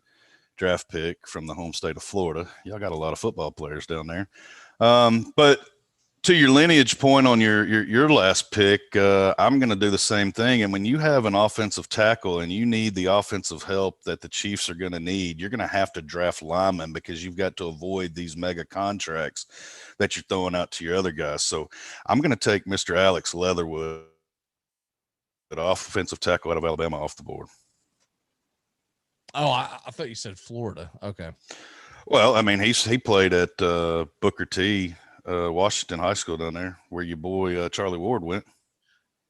draft pick from the home state of Florida. Y'all got a lot of football players down there. But to your lineage point on your last pick, I'm going to do the same thing. And when you have an offensive tackle and you need the offensive help that the Chiefs are going to need, you're going to have to draft linemen, because you've got to avoid these mega contracts that you're throwing out to your other guys. So I'm going to take Mr. Alex Leatherwood, an offensive tackle out of Alabama, off the board. Oh, I thought you said Florida. Okay. Well, I mean, he played at Booker T, Washington High School down there, where your boy Charlie Ward went.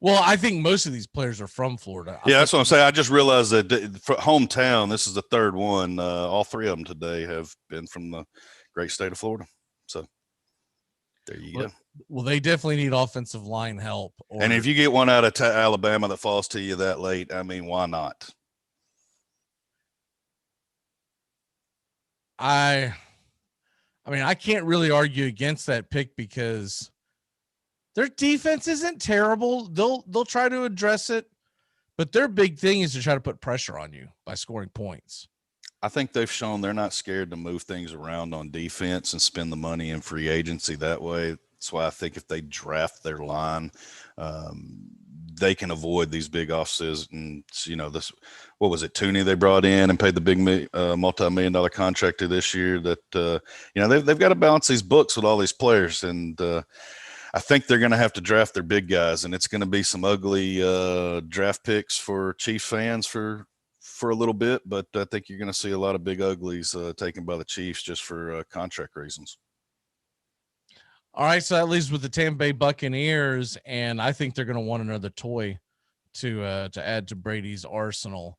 Well, I think most of these players are from Florida. Yeah, that's what I'm saying. I just realized that for hometown, this is the 3rd one. All 3 of them today have been from the great state of Florida. So there you go. Well, they definitely need offensive line help. And if you get one out of Alabama that falls to you that late, I mean, why not? I mean, I can't really argue against that pick, because their defense isn't terrible. They'll try to address it, but their big thing is to try to put pressure on you by scoring points. I think they've shown they're not scared to move things around on defense and spend the money in free agency that way. That's why I think if they draft their line, they can avoid these big offsets. And this, what was it, Tooney they brought in and paid the big multi-million-dollar contract to this year, that they've got to balance these books with all these players. And I think they're going to have to draft their big guys, and it's going to be some ugly draft picks for Chiefs fans for a little bit, but I think you're going to see a lot of big uglies taken by the Chiefs just for contract reasons. All right, so that leaves with the Tampa Bay Buccaneers, and I think they're going to want another toy to add to Brady's arsenal.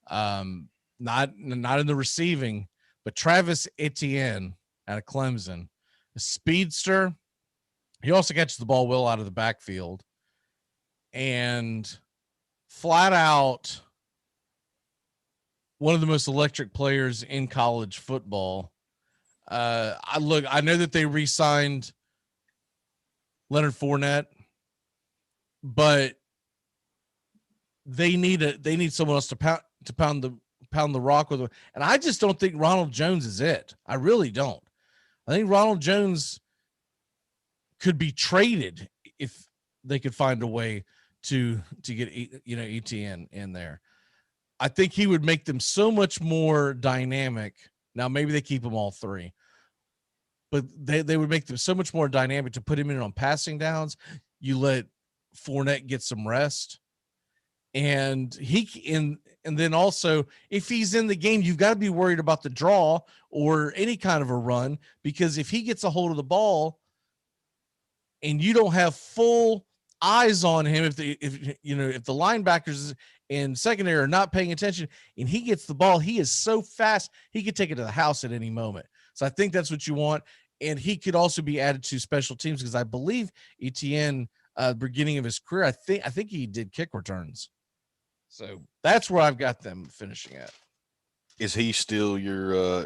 Not in the receiving, but Travis Etienne out of Clemson, a speedster. He also catches the ball well out of the backfield, and flat out one of the most electric players in college football. I know that they re-signed Leonard Fournette, but they need someone else to pound the rock with them. And I just don't think Ronald Jones is it. I really don't. I think Ronald Jones could be traded if they could find a way to get ETN in there. I think he would make them so much more dynamic. Now maybe they keep them all 3. But they would make them so much more dynamic to put him in on passing downs. You let Fournette get some rest. And then also, if he's in the game, you've got to be worried about the draw or any kind of a run, because if he gets a hold of the ball and you don't have full eyes on him, if the linebackers and secondary are not paying attention and he gets the ball, he is so fast, he could take it to the house at any moment. So I think that's what you want. And he could also be added to special teams, because I believe Etienne, beginning of his career, I think he did kick returns. So that's where I've got them finishing at. Is he still your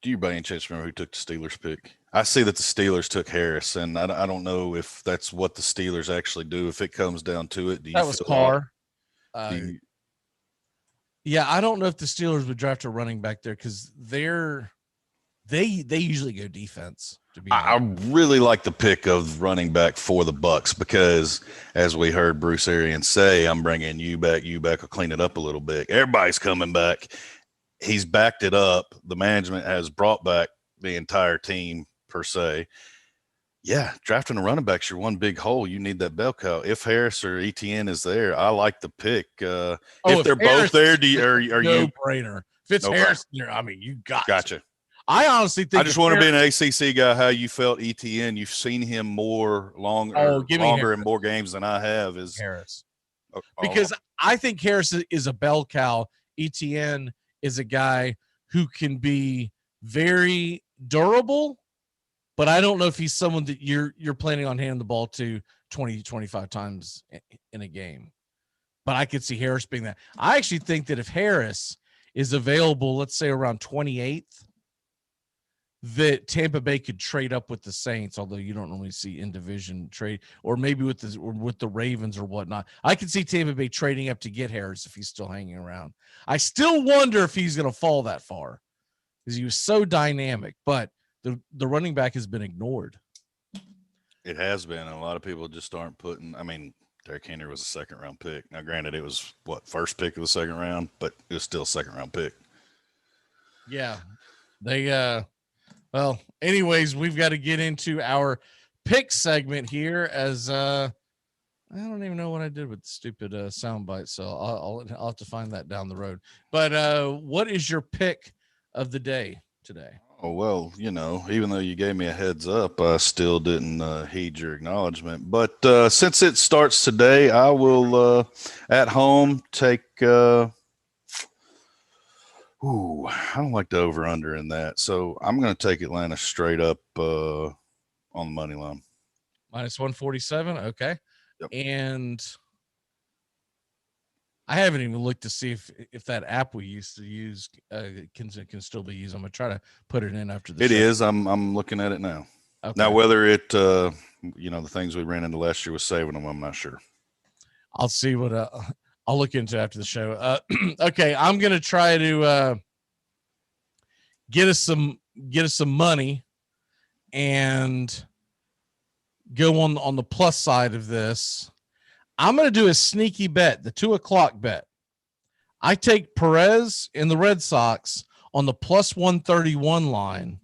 do you by any chance remember who took the Steelers pick? I see that the Steelers took Harris, and I don't know if that's what the Steelers actually do. If it comes down to it, do you That was feel Carr. Yeah, I don't know if the Steelers would draft a running back there because they usually go defense. To be I really like the pick of running back for the Bucks because, as we heard Bruce Arians say, I'm bringing you back. You back will clean it up a little bit. Everybody's coming back. He's backed it up. The management has brought back the entire team per se. Yeah, drafting a running back's your one big hole. You need that bell cow. If Harris or ETN is there, I like the pick. If they're both there, are you brainer? If it's Harris there, I mean, you gotcha. I honestly think I just want to be an ACC guy. How you felt ETN? You've seen him longer and more games than I have. Is Harris because I think Harris is a bell cow. ETN is a guy who can be very durable, but I don't know if he's someone that you're planning on handing the ball to 20, 25 times in a game. But I could see Harris being that. I actually think that if Harris is available, let's say around 28th, that Tampa Bay could trade up with the Saints, although you don't normally see in division trade, or maybe with the Ravens or whatnot. I could see Tampa Bay trading up to get Harris if he's still hanging around. I still wonder if he's going to fall that far because he was so dynamic, but the running back has been ignored. It has been. And a lot of people just aren't putting. I mean, Derrick Henry was a second-round pick. Now, granted, it was first pick of the second round, but it was still a second-round pick. Yeah, they. Well, anyways, we've got to get into our pick segment here as I don't even know what I did with the stupid soundbite, so I'll have to find that down the road. But what is your pick of the day today? Oh, well, even though you gave me a heads up, I still didn't heed your acknowledgement. But since it starts today, I will at home take I don't like the over-under in that. So I'm going to take Atlanta straight up on the money line. Minus 147. Okay. Yep. And I haven't even looked to see if that app we used to use can still be used. I'm going to try to put it in after the show. It is. I'm looking at it now. Okay. Now, whether it, the things we ran into last year was saving them, I'm not sure. I'll see what I'll look into after the show. Okay, I'm gonna try to get us some money and go on the plus side of this. I'm gonna do a sneaky bet, the 2:00 bet. I take Perez and the Red Sox on the plus 131 line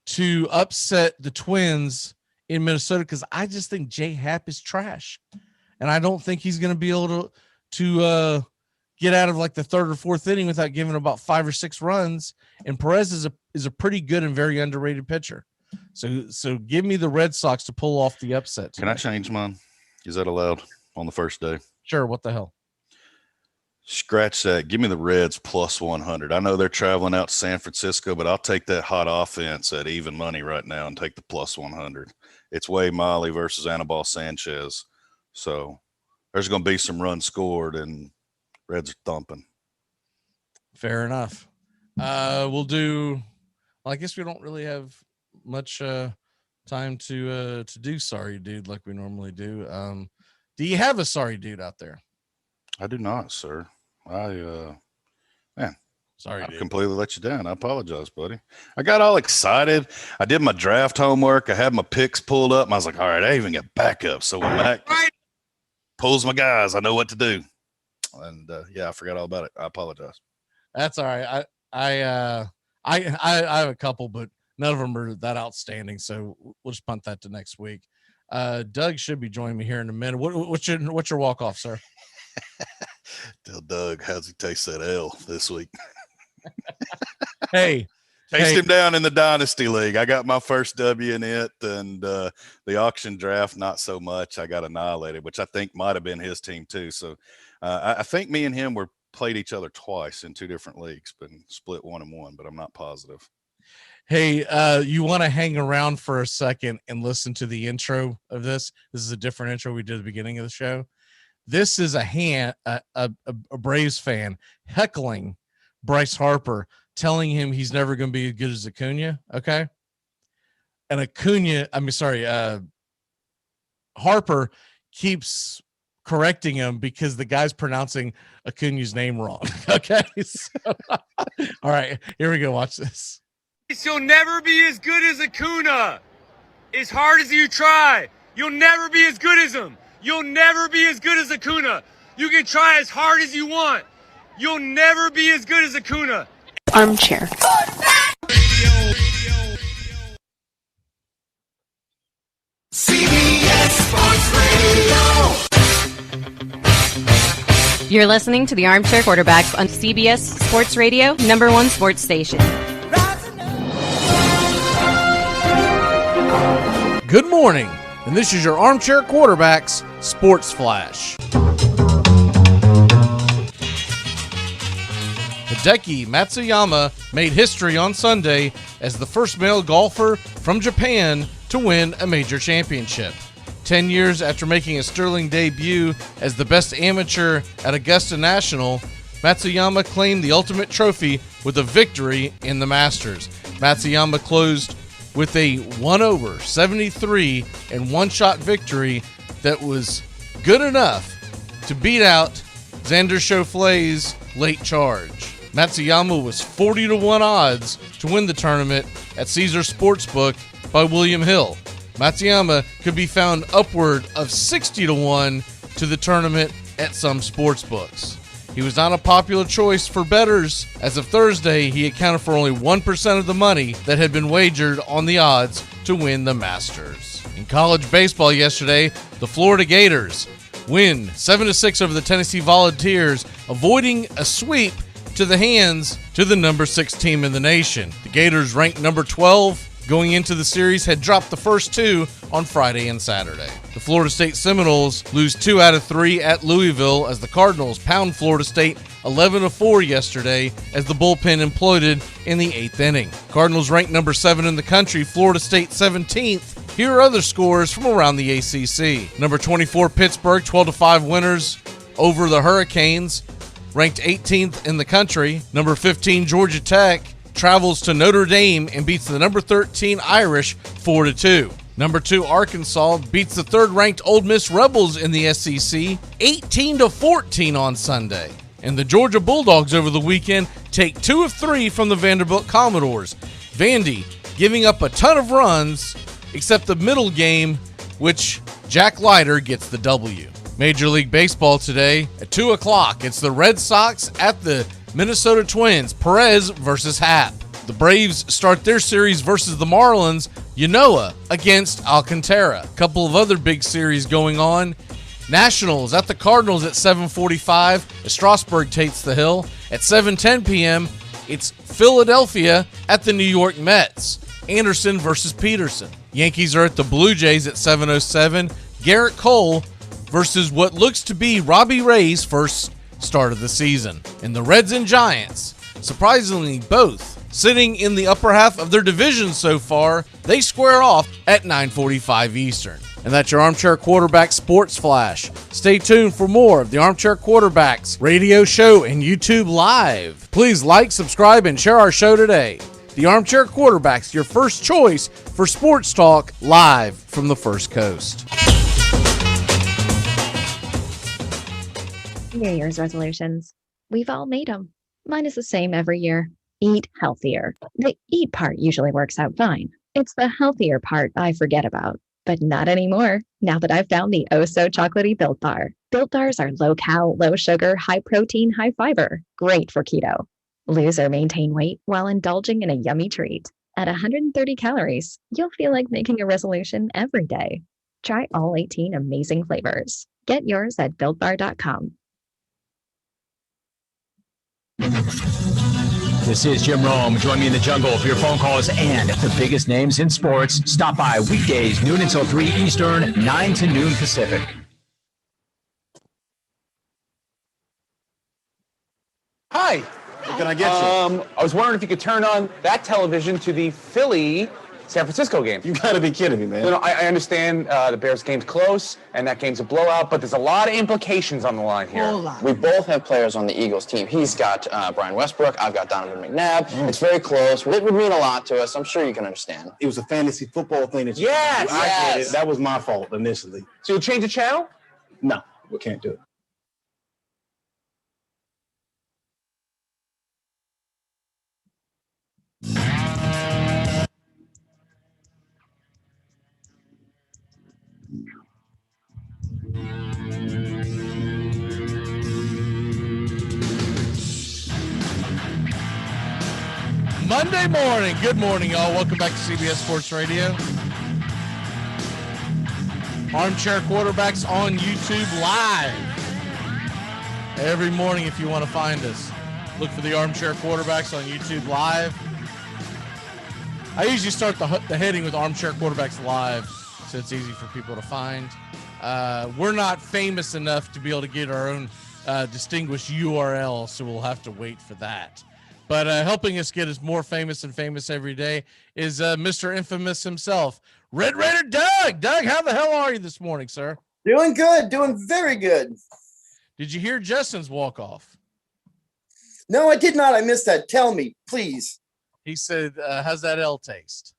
to upset the Twins in Minnesota because I just think J Happ is trash. And I don't think he's going to be able to get out of like the third or fourth inning without giving about 5 or 6 runs. And Perez is a pretty good and very underrated pitcher. So give me the Red Sox to pull off the upset today. Can I change mine? Is that allowed on the first day? Sure. What the hell? Scratch that. Give me the Reds plus 100. I know they're traveling out to San Francisco, but I'll take that hot offense at even money right now and take the plus 100. It's Wade Miley versus Anibal Sanchez. So there's going to be some runs scored and Reds are thumping. Fair enough. We'll do, well, I guess we don't really have much time to do sorry dude like we normally do. Do you have a sorry dude out there? I do not, sir. Sorry, I completely let you down. I apologize, buddy. I got all excited. I did my draft homework. I had my picks pulled up. And I was like, all right, I even got backup. So when Mac pulls my guys, I know what to do. And I forgot all about it. I apologize. That's all right. I have a couple, but none of them are that outstanding. So we'll just punt that to next week. Doug should be joining me here in a minute. What's your walk off, sir? Tell Doug, how's he taste that L this week? Hey, chased him down in the Dynasty League. I got my first W in it, and the auction draft, not so much. I got annihilated, which I think might have been his team too. So I think me and him played each other twice in 2 different leagues, but split 1-1, but I'm not positive. Hey, you want to hang around for a second and listen to the intro of this? This is a different intro we did at the beginning of the show. This is a Braves fan heckling Bryce Harper, telling him he's never going to be as good as Acuna. Okay. And Harper keeps correcting him because the guy's pronouncing Acuna's name wrong. Okay. So, all right, here we go. Watch this. You'll never be as good as Acuna. As hard as you try, you'll never be as good as him. You'll never be as good as Acuna. You can try as hard as you want. You'll never be as good as Acuna. Armchair. CBS Sports Radio. You're listening to the Armchair Quarterbacks on CBS Sports Radio, #1 sports station. Good morning, and this is your Armchair Quarterbacks Sports Flash. Hideki Matsuyama made history on Sunday as the first male golfer from Japan to win a major championship. 10 years after making a sterling debut as the best amateur at Augusta National, Matsuyama claimed the ultimate trophy with a victory in the Masters. Matsuyama closed with a 1-over 73 and one-shot victory that was good enough to beat out Xander Schauffele's late charge. Matsuyama was 40-1 odds to win the tournament at Caesars Sportsbook by William Hill. Matsuyama could be found upward of 60-1 to the tournament at some sportsbooks. He was not a popular choice for bettors. As of Thursday, he accounted for only 1% of the money that had been wagered on the odds to win the Masters. In college baseball yesterday, the Florida Gators win 7-6 over the Tennessee Volunteers, avoiding a sweep to the hands to the number 6 team in the nation. The Gators, ranked number 12 going into the series, had dropped the first 2 on Friday and Saturday. The Florida State Seminoles lose 2 out of 3 at Louisville as the Cardinals pound Florida State 11-4 yesterday as the bullpen imploded in the 8th inning. Cardinals ranked number 7 in the country, Florida State 17th. Here are other scores from around the ACC. Number 24 Pittsburgh, 12-5 winners over the Hurricanes, ranked 18th in the country. Number 15 Georgia Tech travels to Notre Dame and beats the number 13 Irish 4-2. Number 2 Arkansas beats the 3rd-ranked Ole Miss Rebels in the SEC 18-14 on Sunday. And the Georgia Bulldogs over the weekend take 2 of 3 from the Vanderbilt Commodores. Vandy giving up a ton of runs, except the middle game, which Jack Leiter gets the W. Major League Baseball today at 2 o'clock. It's the Red Sox at the Minnesota Twins, Perez versus Happ. The Braves start their series versus the Marlins, Yanoa against Alcantara. A couple of other big series going on. Nationals at the Cardinals at 7:45 as Strasburg takes the hill. At 7:10 p.m., it's Philadelphia at the New York Mets, Anderson versus Peterson. Yankees are at the Blue Jays at 7:07. Garrett Cole versus what looks to be Robbie Ray's first start of the season. And the Reds and Giants, surprisingly both sitting in the upper half of their division so far, they square off at 9:45 Eastern. And that's your Armchair Quarterback Sports Flash. Stay tuned for more of the Armchair Quarterbacks radio show and YouTube Live. Please like, subscribe, and share our show today. The Armchair Quarterbacks, your first choice for sports talk, live from the First Coast. New Year's resolutions. We've all made them. Mine is the same every year. Eat healthier. The eat part usually works out fine. It's the healthier part I forget about. But not anymore, now that I've found the oh-so-chocolatey Built Bar. Built Bars are low-cal, low-sugar, high-protein, high-fiber. Great for keto. Lose or maintain weight while indulging in a yummy treat. At 130 calories, you'll feel like making a resolution every day. Try all 18 amazing flavors. Get yours at BuiltBar.com. This is Jim Rome. Join me in the jungle for your phone calls and the biggest names in sports. Stop by weekdays, noon until 3 Eastern, 9 to noon Pacific. Hi. What can I get you? I was wondering if you could turn on that television to the Philly San Francisco game. You got to be kidding me, man. You know, I understand the Bears game's close and that game's a blowout, but there's a lot of implications on the line here. We both have players on the Eagles team. He's got Brian Westbrook. I've got Donovan McNabb. It's very close. It would mean a lot to us. I'm sure you can understand. It was a fantasy football thing that you Yes! I get it. That was my fault initially. So you'll change the channel? No, we can't do it. Monday morning. Good morning, y'all. Welcome back to CBS Sports Radio. Armchair Quarterbacks on YouTube live. Every morning, if you want to find us, look for the Armchair Quarterbacks on YouTube live. I usually start the heading with Armchair Quarterbacks live, so it's easy for people to find. We're not famous enough to be able to get our own distinguished URL, so we'll have to wait for that. But helping us get us more famous and famous every day is Mr. Infamous himself, Red Raider Doug. Doug, how the hell are you this morning, sir? Doing good. Doing very good. Did you hear Justin's walk-off? No, I did not. I missed that. Tell me, please. He said, how's that L taste?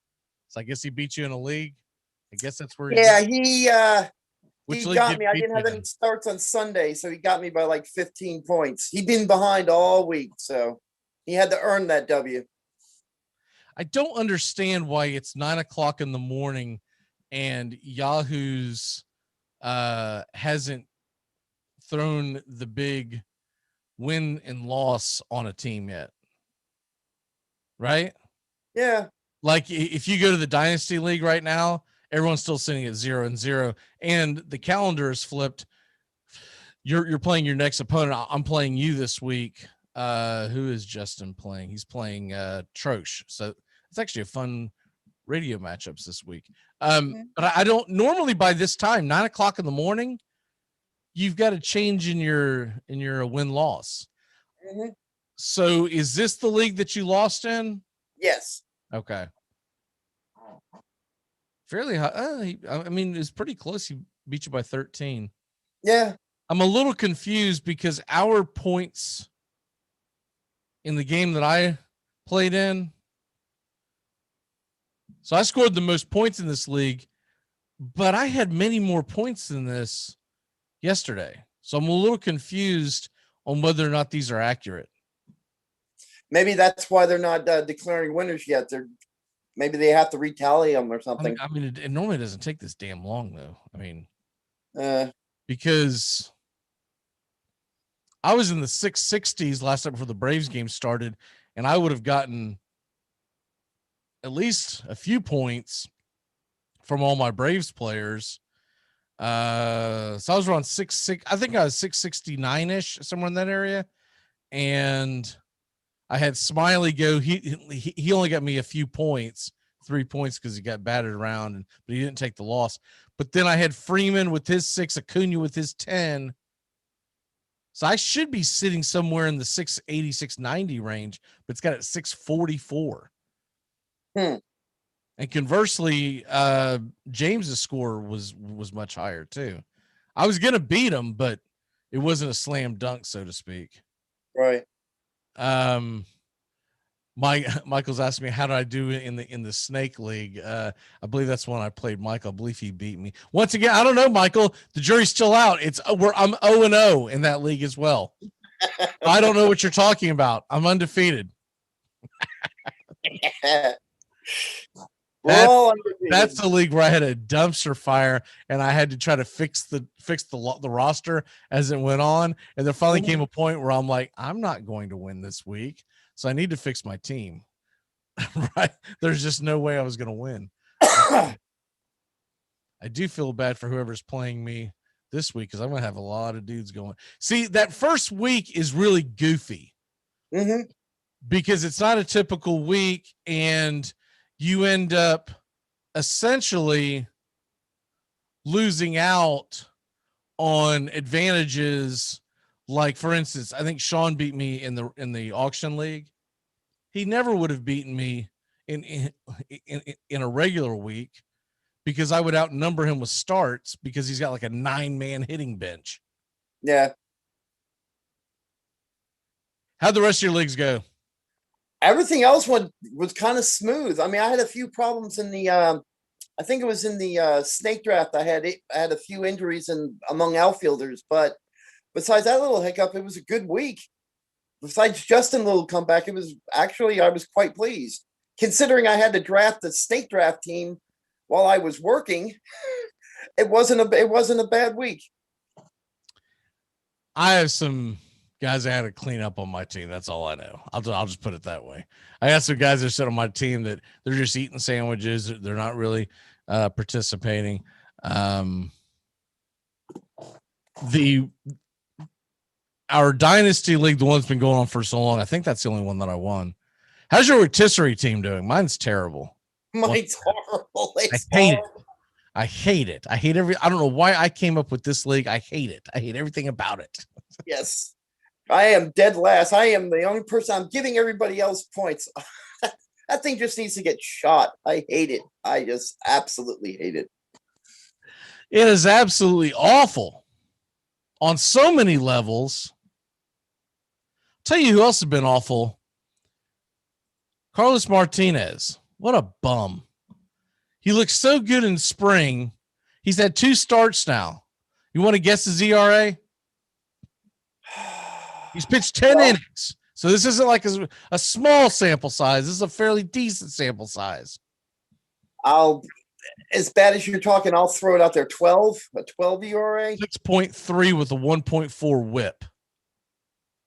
So I guess he beat you in a league. I guess that's where he Which he league got did me. I beat didn't have you any in? starts on Sunday, so he got me by like 15 points. He'd been behind all week, so he had to earn that W. I don't understand why it's 9 o'clock in the morning and Yahoo's hasn't thrown the big win and loss on a team yet. Right? Yeah. Like if you go to the Dynasty League right now, everyone's still sitting at 0-0, and the calendar is flipped. You're playing your next opponent. I'm playing you this week. Who is Justin playing? He's playing Trosh. So it's actually a fun radio matchups this week. But I don't normally by this time, 9 o'clock in the morning, you've got a change in your win-loss. Mm-hmm. So is this the league that you lost in? Yes. Okay. Fairly high. I mean, it's pretty close. He beat you by 13. Yeah. I'm a little confused because our points in the game that I played in. So I scored the most points in this league, but I had many more points than this yesterday. So I'm a little confused on whether or not these are accurate. Maybe that's why they're not declaring winners yet. Maybe they have to retally them or something. I mean, it normally doesn't take this damn long, though. I mean, because I was in the 660s last time before the Braves game started, and I would have gotten at least a few points from all my Braves players. So I was around 6. I think I was 669-ish, somewhere in that area. And I had Smiley go. He only got me a few points, 3 points, because he got batted around, but he didn't take the loss. But then I had Freeman with his 6, Acuna with his 10. So I should be sitting somewhere in the 680, 690 range, but it's got it 644. And conversely, James's score was much higher too. I was gonna beat him, but it wasn't a slam dunk, so to speak. Right. Michael's asking me how did I do in the Snake League. I believe that's when I played Michael. I believe he beat me. Once again, I don't know, Michael. The jury's still out. I'm 0-0 in that league as well. I don't know what you're talking about. I'm undefeated. That's the league where I had a dumpster fire and I had to try to fix the roster as it went on. And there finally came a point where I'm like, I'm not going to win this week, so I need to fix my team. Right? There's just no way I was going to win. I do feel bad for whoever's playing me this week because I'm going to have a lot of dudes going. See, that first week is really goofy because it's not a typical week, and you end up essentially losing out on advantages. Like, for instance, I think Sean beat me in the auction league. He never would have beaten me in a regular week because I would outnumber him with starts because he's got like a 9-man hitting bench. Yeah. How'd the rest of your leagues go? Everything else was kind of smooth. I mean, I had a few problems in the I think it was in the snake draft. I had a few injuries among outfielders, but besides that little hiccup, it was a good week. Besides Justin's little comeback, it was actually, I was quite pleased. Considering I had to draft the snake draft team while I was working, it wasn't a bad week. I have some guys I had to clean up on my team. That's all I know. I'll just put it that way. I got some guys that sit on my team that they're just eating sandwiches. They're not really participating. Our dynasty league, the one that's been going on for so long, I think that's the only one that I won. How's your rotisserie team doing? Mine's terrible. Mine's horrible. I hate it. I hate it. I don't know why I came up with this league. I hate it. I hate everything about it. Yes. I am dead last. I am the only person. I'm giving everybody else points. That thing just needs to get shot. I hate it. I just absolutely hate it. It is absolutely awful on so many levels. Tell you who else has been awful. Carlos Martinez. What a bum. He looks so good in spring. He's had 2 starts now. You want to guess his ERA? He's pitched 10 innings. So this isn't like a small sample size. This is a fairly decent sample size. As bad as you're talking, I'll throw it out there. 12, a 12 ERA. 6.3 with a 1.4 whip.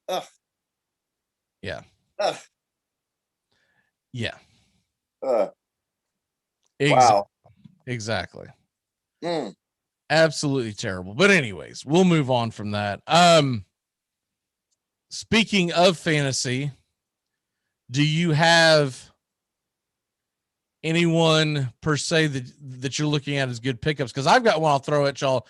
Ugh. Yeah. Ugh. Yeah. Wow. Exactly. Mm. Absolutely terrible. But anyways, we'll move on from that. Speaking of fantasy, do you have anyone per se that you're looking at as good pickups? Because I've got one I'll throw at y'all.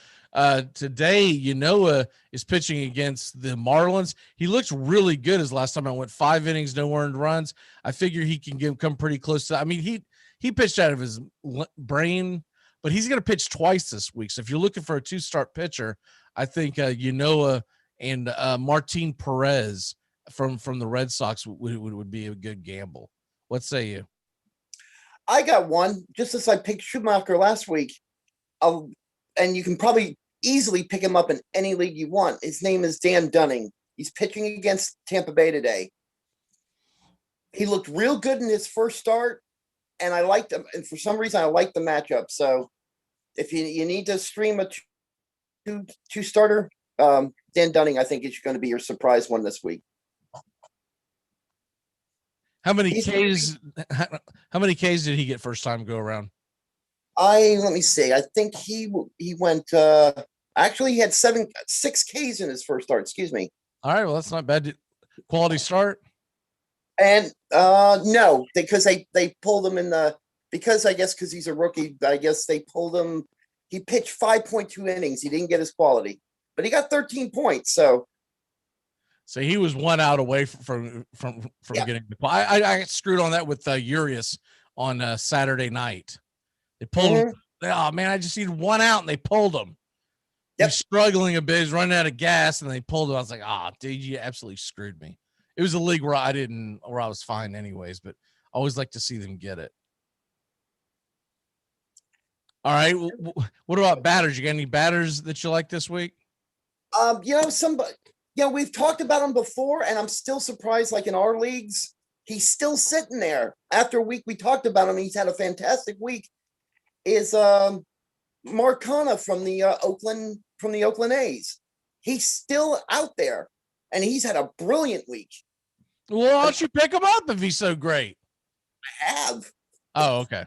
Today, Yanoa is pitching against the Marlins. He looks really good. His last time I went 5 innings, no earned runs. I figure he can come pretty close to that. I mean, he pitched out of his brain, but he's going to pitch twice this week. So if you're looking for a 2-start pitcher, I think Yanoa and Martin Perez from the Red Sox would be a good gamble. What say you? I got one, just as I picked Schumacher last week. And you can probably easily pick him up in any league you want. His name is Dan Dunning. He's pitching against Tampa Bay today. He looked real good in his first start, and I liked him. And for some reason, I like the matchup. So if you need to stream a two-starter, Dan Dunning, I think, is going to be your surprise one this week. How many Ks did he get first time go around? Let me see. I think he went. Actually, he had 6 Ks in his first start. Excuse me. All right. Well, that's not bad. Quality start. And no, because they pulled him because he's a rookie. I guess they pulled him. He pitched 5.2 innings. He didn't get his quality, but he got 13 points. So he was 1 out away from getting the call. I got screwed on that with Urias on Saturday night. They pulled him. Oh man, I just needed 1 out and they pulled him. Yep. He's struggling a bit. He's running out of gas and they pulled him. I was like, dude, you absolutely screwed me. It was a league where I was fine anyways, but I always like to see them get it. All right. What about batters? You got any batters that you like this week? We've talked about him before, and I'm still surprised. Like in our leagues, he's still sitting there after a week. We talked about him. He's had a fantastic week. Is Mark Canha from the Oakland A's. He's still out there, and he's had a brilliant week. Well, why don't you pick him up if he's so great? I have. Oh, okay.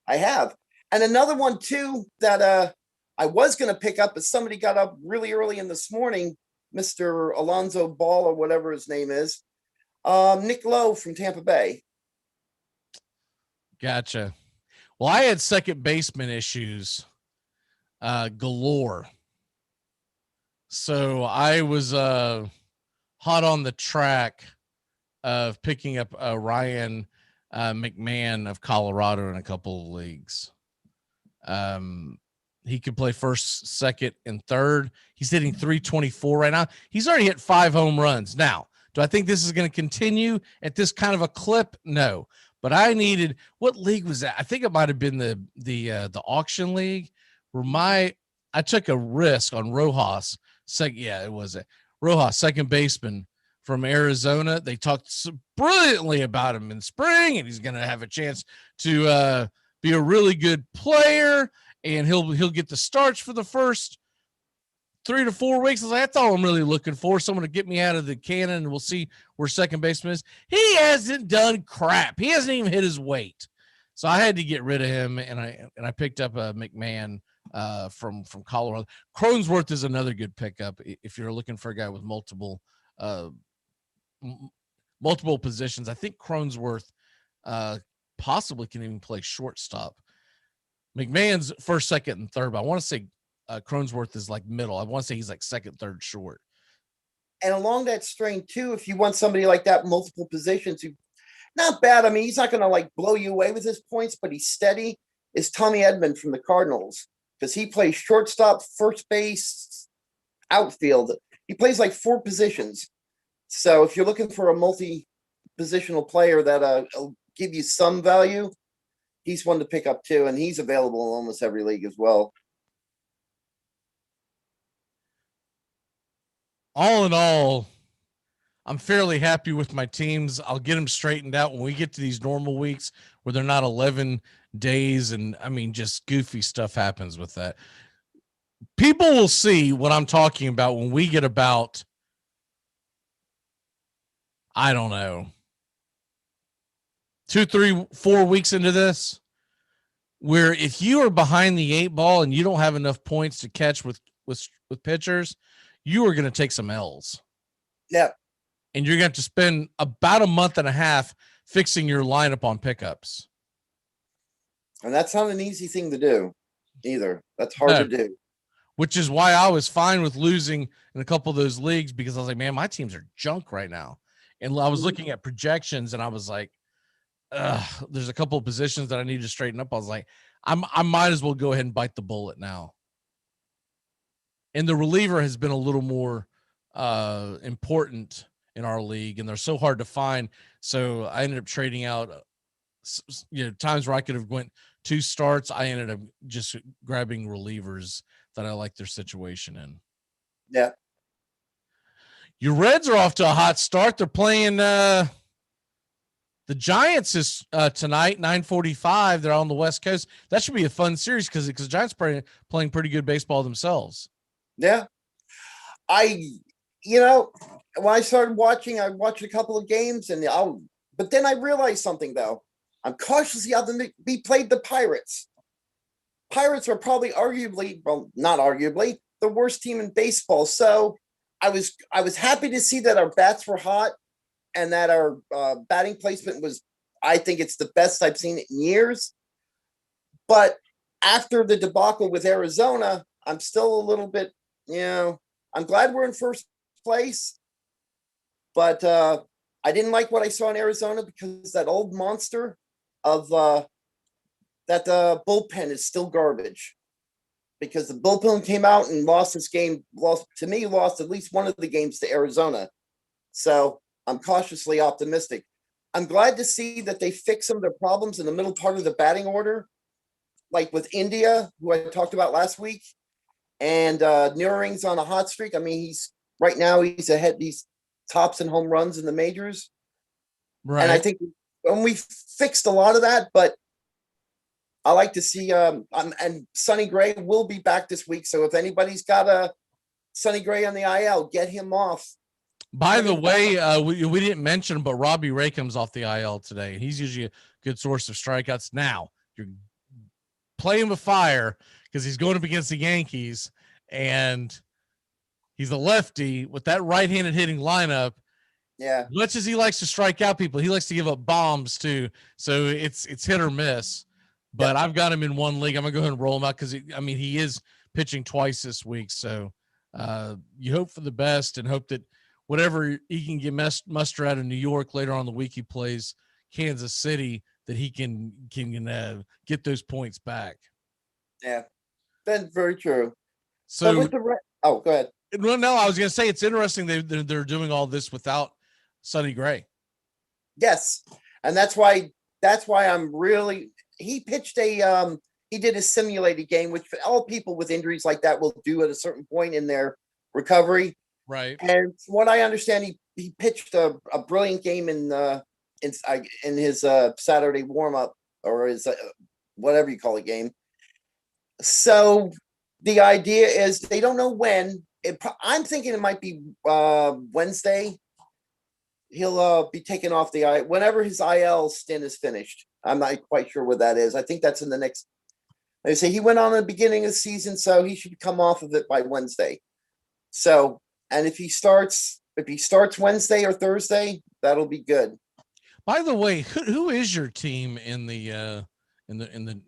I have. And another one, too, that I was going to pick up, but somebody got up really early in this morning, Mr. Alonzo Ball or whatever his name is, Nick Lowe from Tampa Bay. Gotcha. Well, I had second baseman issues galore. So I was hot on the track of picking up Ryan McMahon of Colorado in a couple of leagues. He could play first, second, and third. He's hitting 324 right now. He's already hit 5 home runs. Now, do I think this is going to continue at this kind of a clip? No. But I needed, what league was that? I think it might have been the auction league where I took a risk on Rojas. It was a Rojas, second baseman from Arizona. They talked brilliantly about him in spring, and he's going to have a chance to be a really good player, and he'll get the starts for the first 3 to 4 weeks. I was like, that's all I'm really looking for. Someone to get me out of the cannon, and we'll see where second baseman is. He hasn't done crap. He hasn't even hit his weight. So I had to get rid of him, and I picked up a McMahon from Colorado. Cronenworth is another good pickup if you're looking for a guy with multiple positions. I think Cronenworth possibly can even play shortstop. McMahon's first, second, and third, but I want to say Cronenworth is like middle. I want to say he's like second, third, short. And along that strain too, if you want somebody like that, multiple positions, who not bad. I mean, he's not going to like blow you away with his points, but he's steady. Is Tommy Edman from the Cardinals, because he plays shortstop, first base, outfield. He plays like 4 positions. So if you're looking for a multi-positional player that will give you some value, he's one to pick up too, and he's available in almost every league as well. All in all, I'm fairly happy with my teams. I'll get them straightened out when we get to these normal weeks where they're not 11 days. And I mean, just goofy stuff happens with that. People will see what I'm talking about when we get about, I don't know, 2, 3, 4 weeks into this, where if you are behind the 8 ball and you don't have enough points to catch with pitchers, you are going to take some L's. Yeah. And you're going to have to spend about a month and a half fixing your lineup on pickups. And that's not an easy thing to do either. That's hard to do. Which is why I was fine with losing in a couple of those leagues, because I was like, man, my teams are junk right now. And I was looking at projections and I was like, there's a couple of positions that I need to straighten up. I was like, I might as well go ahead and bite the bullet now. And the reliever has been a little more important in our league, and they're so hard to find. So I ended up trading out, times where I could have went 2 starts. I ended up just grabbing relievers that I like their situation in. Yeah. Your Reds are off to a hot start. They're playing the Giants is tonight, 9:45. They're on the West Coast. That should be a fun series because the Giants are playing pretty good baseball themselves. Yeah. When I started watching, I watched a couple of games, but then I realized something though. I'm cautiously optimistic. We played the Pirates. Pirates are probably not arguably, the worst team in baseball. So I was happy to see that our bats were hot and that our batting placement was, I think it's the best I've seen it in years. But after the debacle with Arizona, I'm still a little bit, I'm glad we're in first place, but I didn't like what I saw in Arizona because that old monster of that bullpen is still garbage, because the bullpen came out and lost this game, lost at least one of the games to Arizona. So I'm cautiously optimistic. I'm glad to see that they fix some of their problems in the middle part of the batting order, like with India, who I talked about last week, and Neuring's on a hot streak. I mean, he's ahead. He's tops in home runs in the majors. Right. And I think when we fixed a lot of that, but I like to see, and Sonny Gray will be back this week. So if anybody's got a Sonny Gray on the IL, get him off. By the way, we didn't mention him, but Robbie Ray comes off the IL today. He's usually a good source of strikeouts. Now you're playing with fire because he's going up against the Yankees, and he's a lefty with that right-handed hitting lineup. Yeah. As much as he likes to strike out people, he likes to give up bombs too. So it's hit or miss. But I've got him in one league. I'm gonna go ahead and roll him out because he is pitching twice this week. So you hope for the best and hope that whatever he can get muster out of New York later on in the week, he plays Kansas City that he can get those points back. Yeah, that's very true. So but with the go ahead. No, I was going to say it's interesting they're doing all this without Sonny Gray. Yes, and that's why I'm really. He pitched he did a simulated game, which all people with injuries like that will do at a certain point in their recovery. Right. And from what I understand, he pitched a brilliant game in his Saturday warm up or his whatever you call it game. So the idea is they don't know when. I'm thinking it might be Wednesday. He'll be taken off the whenever his IL stint is finished. I'm not quite sure what that is. I think that's in the next. They say he went on at the beginning of the season, so he should come off of it by Wednesday. So, and if he starts Wednesday or Thursday, that'll be good. By the way, who is your team in the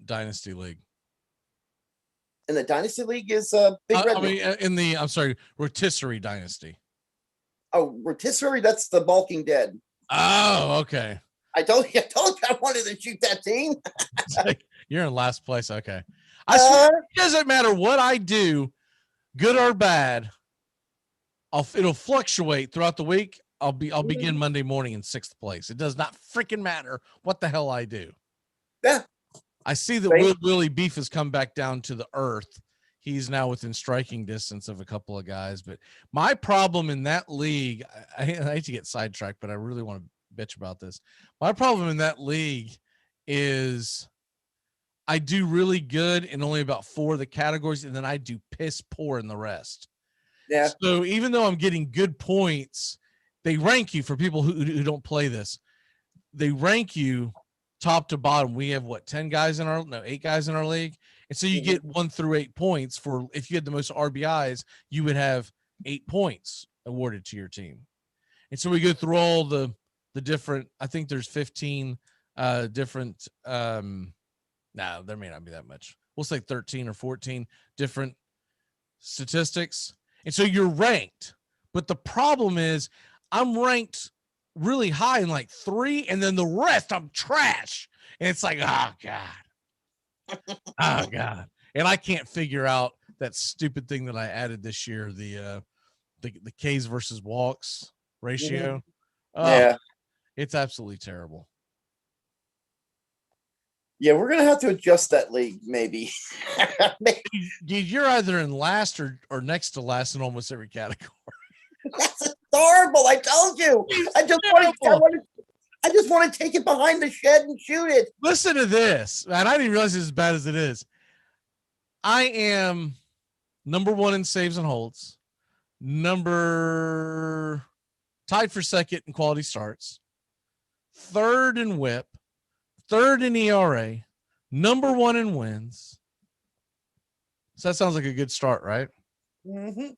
Dynasty League? In the Dynasty League is Big Red. Rotisserie Dynasty. Oh, Rotisserie, that's the Balking Dead. Oh, okay. I told you I wanted to shoot that team. You're in last place. Okay. I swear, it doesn't matter what I do, good or bad. It'll fluctuate throughout the week. I'll begin Monday morning in 6th place. It does not freaking matter what the hell I do. Yeah. I see that Willie Beef has come back down to the earth. He's now within striking distance of a couple of guys. But my problem in that league, I hate to get sidetracked, but I really want to bitch about this. My problem in that league is I do really good in only about 4 of the categories, and then I do piss poor in the rest. Yeah. So even though I'm getting good points, they rank you for people who don't play this. They rank you top to bottom. We have 8 guys in our league. And so you get 1 through 8 points for, if you had the most RBIs, you would have 8 points awarded to your team. And so we go through all the different, I think there's 15 different, no, there may not be that much. We'll say 13 or 14 different statistics. And so you're ranked, but the problem is I'm ranked really high in like 3, and then the rest I'm trash. And it's like, oh God. Oh God. And I can't figure out that stupid thing that I added this year, the Ks versus walks ratio. Yeah. It's absolutely terrible. Yeah, we're gonna have to adjust that league, maybe. Dude, you're either in last or next to last in almost every category. That's horrible. I told you. I just want to take it behind the shed and shoot it. Listen to this, man. I didn't realize it's as bad as it is. I am number 1 in saves and holds, tied for 2nd in quality starts, 3rd in WHIP, 3rd in ERA, number 1 in wins. So that sounds like a good start, right? Mm-hmm.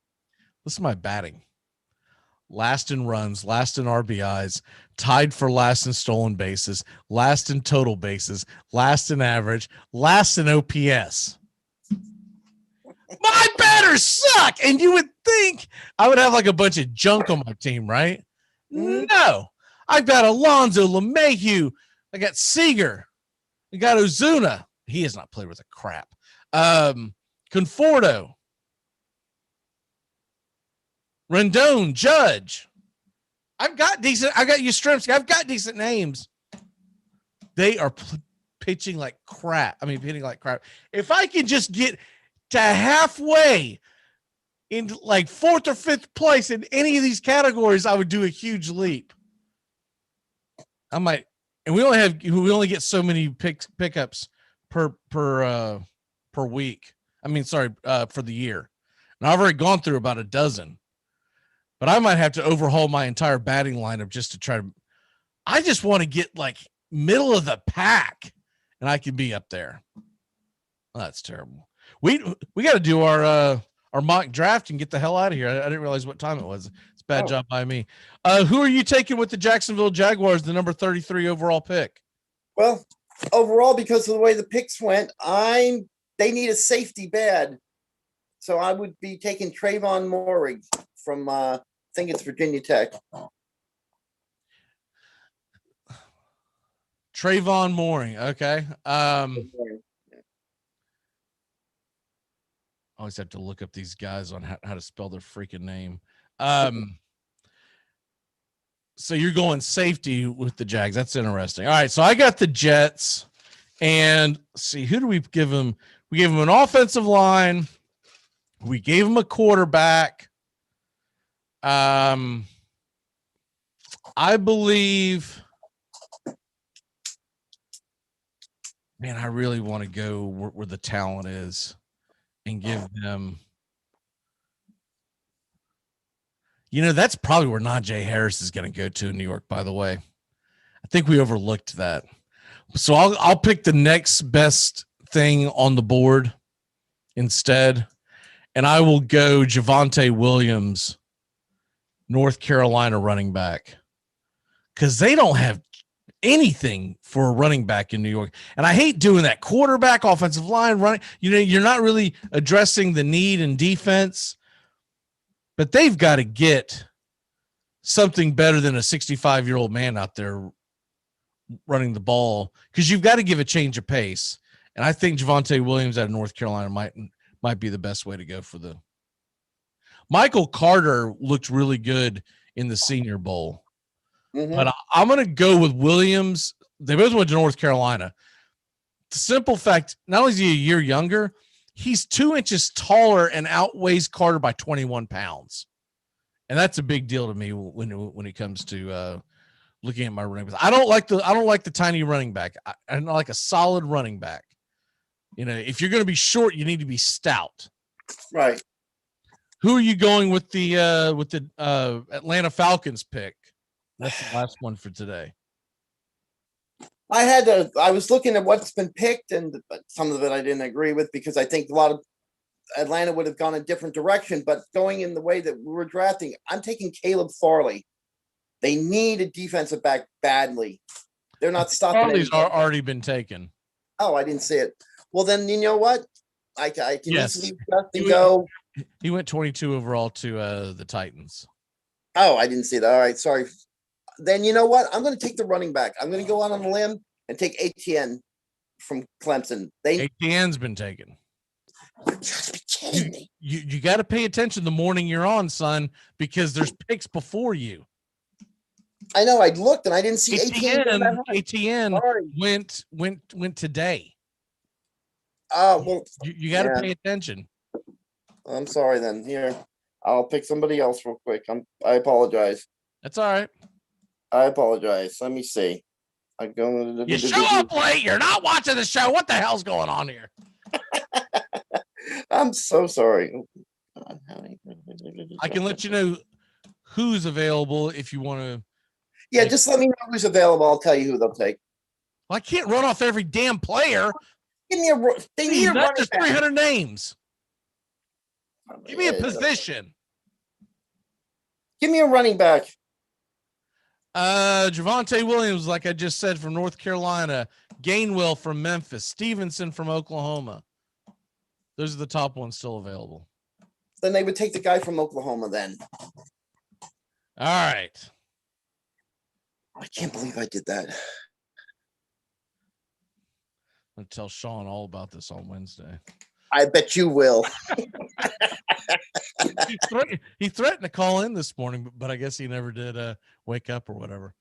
Listen to my batting. Last in runs, last in RBIs, tied for last in stolen bases, last in total bases, last in average, last in OPS. My batters suck. And you would think I would have like a bunch of junk on my team, right? No. I've got Alonso, LeMahieu. I got Seager. I got Ozuna. He has not played with a crap. Conforto. Rendon, Judge. I've got Yastrzemski. I've got decent names. They are pitching like crap. I mean, hitting like crap. If I can just get to halfway in like 4th or 5th place in any of these categories, I would do a huge leap. I might, and we only get so many pickups per week. I mean, sorry, for the year. And I've already gone through about a dozen. But I might have to overhaul my entire batting lineup just to try to. I just want to get like middle of the pack, and I can be up there. Oh, that's terrible. We got to do our mock draft and get the hell out of here. I didn't realize what time it was. It's a bad job by me. Who are you taking with the Jacksonville Jaguars, the number 33 overall pick? Well, overall, because of the way the picks went, they need a safety bad. So I would be taking Trayvon Moehrig from I think it's Virginia Tech. Trayvon Mooring. Okay. I always have to look up these guys on how to spell their freaking name. So you're going safety with the Jags. That's interesting. All right. So I got the Jets, and let's see, who do we give them? We gave them an offensive line. We gave them a quarterback. I believe, man, I really want to go where the talent is and give them. That's probably where Najee Harris is going to go to in New York, by the way. I think we overlooked that. So I'll pick the next best thing on the board instead, and I will go Javonte Williams, North Carolina running back, because they don't have anything for a running back in New York. And I hate doing that. Quarterback, offensive line, running. You're not really addressing the need in defense. But they've got to get something better than a 65-year-old man out there running the ball, because you've got to give a change of pace. And I think Javonte Williams out of North Carolina might be the best way to go for the. Michael Carter looked really good in the Senior Bowl. But I'm going to go with Williams. They both went to North Carolina. The simple fact, not only is he a year younger, he's 2 inches taller and outweighs Carter by 21 pounds. And that's a big deal to me when it comes to looking at my running backs. I don't like the tiny running back. I like a solid running back. If you're going to be short, you need to be stout. Right. Who are you going with the Atlanta Falcons pick? That's the last one for today. I was looking at what's been picked, and some of it I didn't agree with, because I think a lot of Atlanta would have gone a different direction. But going in the way that we were drafting, I'm taking Caleb Farley. They need a defensive back badly. They're not stopping. Farley's already been taken. Oh, I didn't see it. Well, then you know what? I can easily go. He went 22 overall to the Titans. Oh, I didn't see that. All right, sorry. Then you know what? I'm going to take the running back. I'm going to go out on a limb and take Etienne from Clemson. Etienne's been taken. You got to pay attention the morning you're on, son, because there's picks before you. I know. I looked and I didn't see Etienne. Etienne went today. Oh, well, you got to pay attention. I'm sorry. Then here, I'll pick somebody else real quick. I apologize. That's all right. I apologize. Let me see. You show up late. You're not watching the show. What the hell's going on here? I'm so sorry. I can let you know who's available if you want to. Yeah, just let me know who's available. I'll tell you who they'll take. Well, I can't run off every damn player. Give me they need a running just back. 300 names. Give me a position. Give me a running back. Javonte Williams, like I just said, from North Carolina. Gainwell from Memphis. Stevenson from Oklahoma. Those are the top ones still available. Then they would take the guy from Oklahoma then. All right. I can't believe I did that. I'm going to tell Sean all about this on Wednesday. I bet you will. He threatened to call in this morning, but I guess he never did wake up or whatever.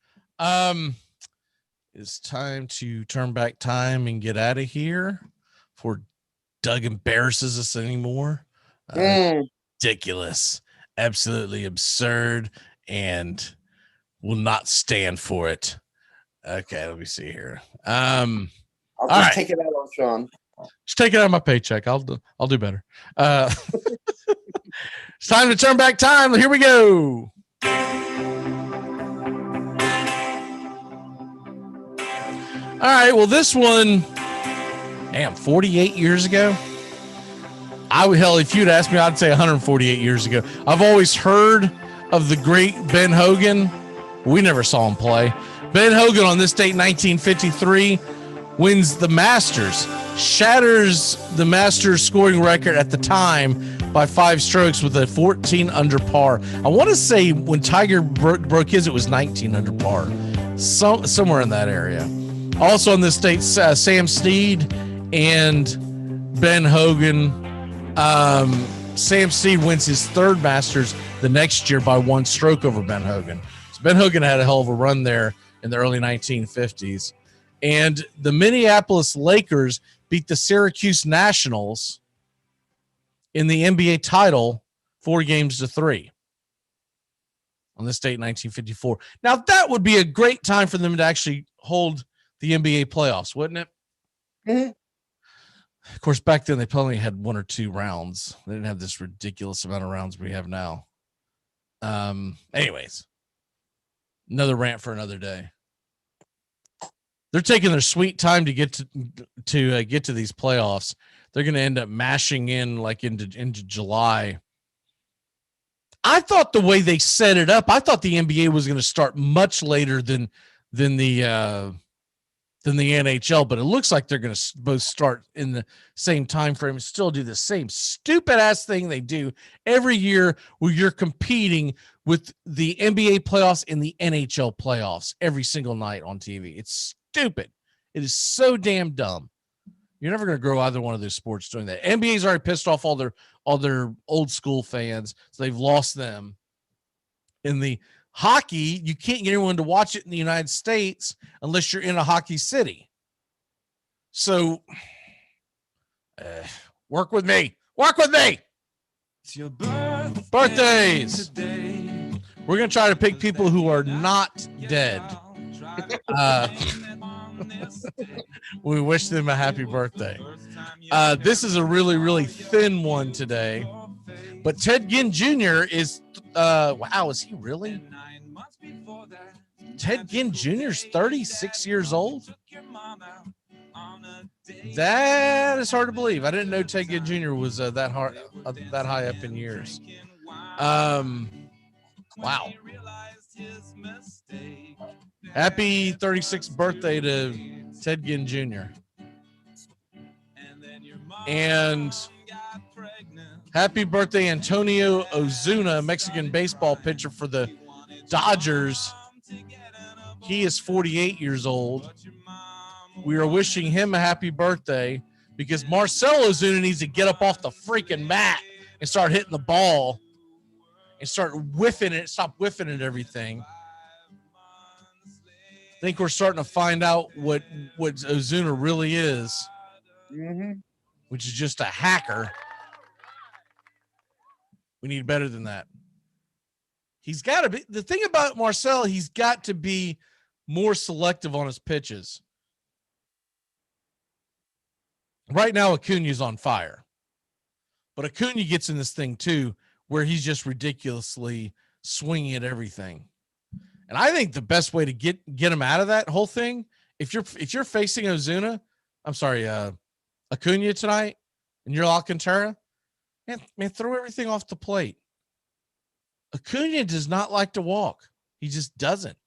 It's time to turn back time and get out of here before Doug embarrasses us anymore. Ridiculous, absolutely absurd, and will not stand for it. Okay, let me see here. I'll just take it out on Sean. Just take it out of my paycheck. I'll do better. It's time to turn back time. Here we go. All right. Well, this one, 48 years ago. If you'd asked me, I'd say 148 years ago. I've always heard of the great Ben Hogan. We never saw him play. Ben Hogan on this date, 1953, wins the Masters, shatters the Masters scoring record at the time by 5 strokes with a 14 under par. I want to say when Tiger broke his, it was 19 under par, somewhere in that area. Also on this state, Sam Snead and Ben Hogan. Sam Snead wins his third Masters the next year by 1 stroke over Ben Hogan. So Ben Hogan had a hell of a run there in the early 1950s. And the Minneapolis Lakers beat the Syracuse Nationals in the NBA title 4-3 on this date in 1954. Now, that would be a great time for them to actually hold the NBA playoffs, wouldn't it? Mm-hmm. Of course, back then they probably had 1 or 2 rounds. They didn't have this ridiculous amount of rounds we have now. Anyways, another rant for another day. They're taking their sweet time to get to these playoffs. They're going to end up mashing in like into July. I thought the way they set it up, I thought the NBA was going to start much later than the NHL, but it looks like they're going to both start in the same time frame and still do the same stupid ass thing they do every year, where you're competing with the NBA playoffs and the NHL playoffs every single night on TV. It's stupid. It is so damn dumb. You're never going to grow either one of those sports doing that. NBA's already pissed off all their old school fans, so they've lost them. In the hockey, you can't get anyone to watch it in the United States unless you're in a hockey city. So work with me. Work with me. It's your Birthdays. We're going to try to pick people who are not dead. We wish them a happy birthday. This is a really, really thin one today. But Ted Ginn Jr. is, wow, is he really? Ted Ginn Jr. is 36 years old? That is hard to believe. I didn't know Ted Ginn Jr. was that high up in years. Wow. Happy 36th birthday to Ted Ginn Jr. And happy birthday, Antonio Ozuna, Mexican baseball pitcher for the Dodgers. He is 48 years old. We are wishing him a happy birthday because Marcell Ozuna needs to get up off the freaking mat and start hitting the ball and start whiffing it, stop whiffing at everything. I think we're starting to find out what Ozuna really is, which is just a hacker. We need better than that. He's got to be, the thing about Marcell, he's got to be more selective on his pitches. Right now, Acuna's on fire. But Acuna gets in this thing too, where he's just ridiculously swinging at everything. And I think the best way to get him out of that whole thing, if you're facing Acuna tonight, and you're Alcantara, man, throw everything off the plate. Acuna does not like to walk. He just doesn't.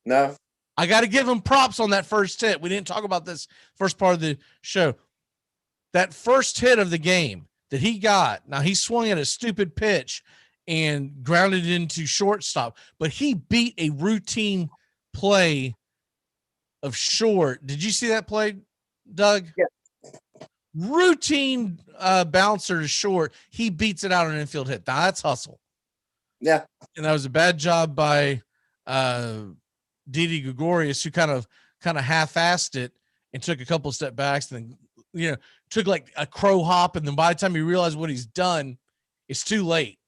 No. I got to give him props on that first hit. We didn't talk about this first part of the show. That first hit of the game that he got, now he swung at a stupid pitch and grounded into shortstop, but he beat a routine play of short. Did you see that play, Doug? Yeah. Routine bouncer to short. He beats it out on an infield hit. Now that's hustle. Yeah. And that was a bad job by Didi Gregorius, who kind of half-assed it and took a couple of step backs and then, took like a crow hop. And then by the time he realized what he's done, it's too late.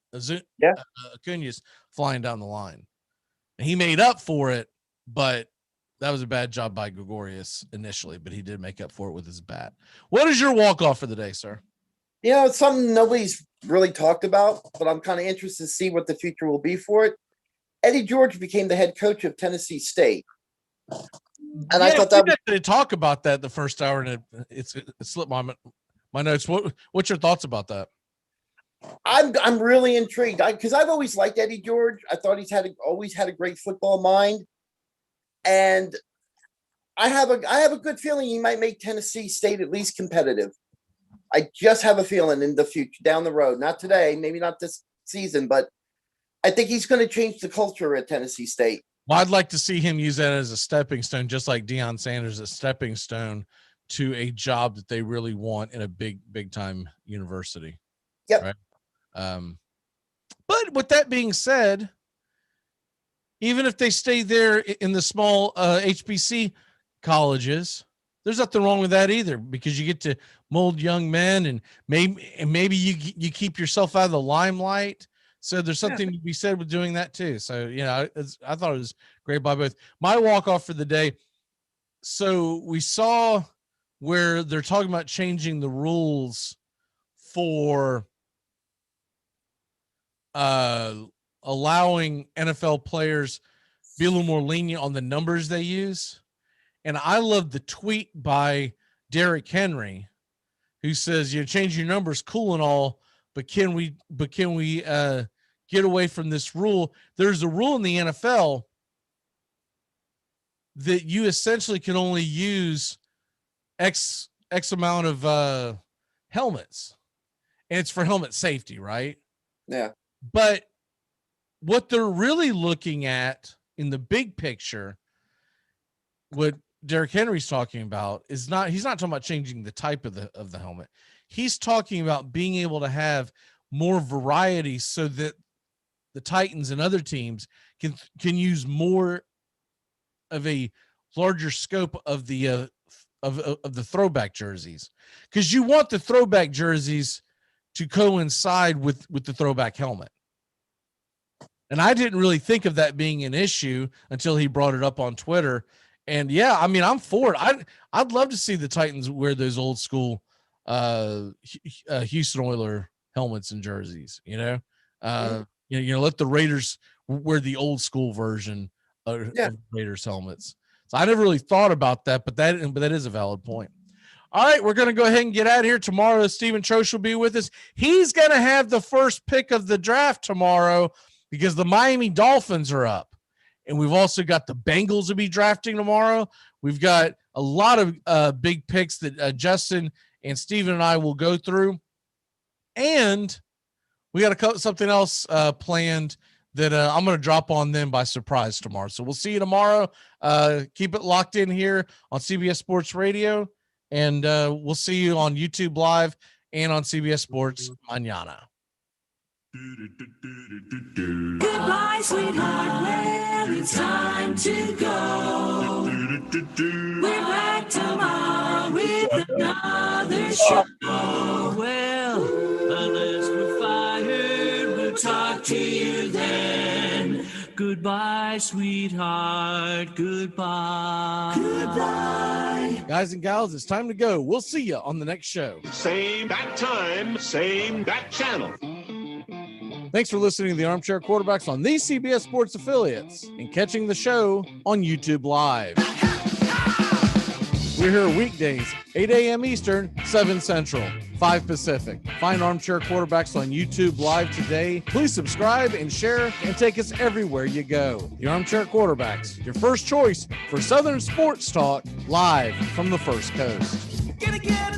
Acuna's flying down the line. And he made up for it, but that was a bad job by Gregorius initially, but he did make up for it with his bat. What is your walk-off for the day, sir? It's something nobody's really talked about, but I'm kind of interested to see what the future will be for it. Eddie George became the head coach of Tennessee State. And I thought that we didn't talk about that the first hour, and it slipped my notes. What's your thoughts about that? I'm really intrigued because I've always liked Eddie George. I thought he's always had a great football mind, and I have a good feeling he might make Tennessee State at least competitive. I just have a feeling in the future, down the road, not today, maybe not this season, but I think he's going to change the culture at Tennessee State. Well, I'd like to see him use that as a stepping stone, just like Deion Sanders, a stepping stone to a job that they really want in a big time university. Yep. Right. But with that being said, even if they stay there in the small HBC colleges, there's nothing wrong with that either, because you get to mold young men, and maybe you keep yourself out of the limelight. So there's something to be said with doing that too. So, I thought it was great by both. My walk-off for the day. So we saw where they're talking about changing the rules for allowing NFL players be a little more lenient on the numbers they use. And I love the tweet by Derrick Henry, who says, change your numbers, cool and all, but can we get away from this rule? There's a rule in the NFL that you essentially can only use X amount of helmets, and it's for helmet safety, right? Yeah. But what they're really looking at in the big picture, what Derrick Henry's talking about is he's not talking about changing the type of the helmet. He's talking about being able to have more variety so that the Titans and other teams can use more of a larger scope of the throwback jerseys, because you want the throwback jerseys to coincide with the throwback helmet. And I didn't really think of that being an issue until he brought it up on Twitter. And yeah, I mean, I'm for it. I'd love to see the Titans wear those old school Houston Oilers helmets and jerseys, let the Raiders wear the old school version of Raiders helmets. So I never really thought about that, but that is a valid point. All right, we're going to go ahead and get out of here. Tomorrow, Stephen Trosh will be with us. He's going to have the first pick of the draft tomorrow because the Miami Dolphins are up. And we've also got the Bengals to be drafting tomorrow. We've got a lot of big picks that Justin and Stephen and I will go through. And we got something else planned that I'm going to drop on them by surprise tomorrow. So we'll see you tomorrow. Keep it locked in here on CBS Sports Radio. And we'll see you on YouTube Live and on CBS Sports Mañana. Goodbye, sweetheart. Well, it's time to go. We're back tomorrow with another show. Well, unless we're fired, we'll talk to you then. Goodbye, sweetheart. Goodbye. Goodbye. Guys and gals, it's time to go. We'll see you on the next show. Same bat time, same bat channel. Thanks for listening to the Armchair Quarterbacks on these CBS Sports affiliates and catching the show on YouTube Live. We're here weekdays, 8 a.m. Eastern, 7 Central, 5 Pacific. Find Armchair Quarterbacks on YouTube Live today. Please subscribe and share and take us everywhere you go. The Armchair Quarterbacks, your first choice for Southern sports talk, live from the First Coast. Gonna get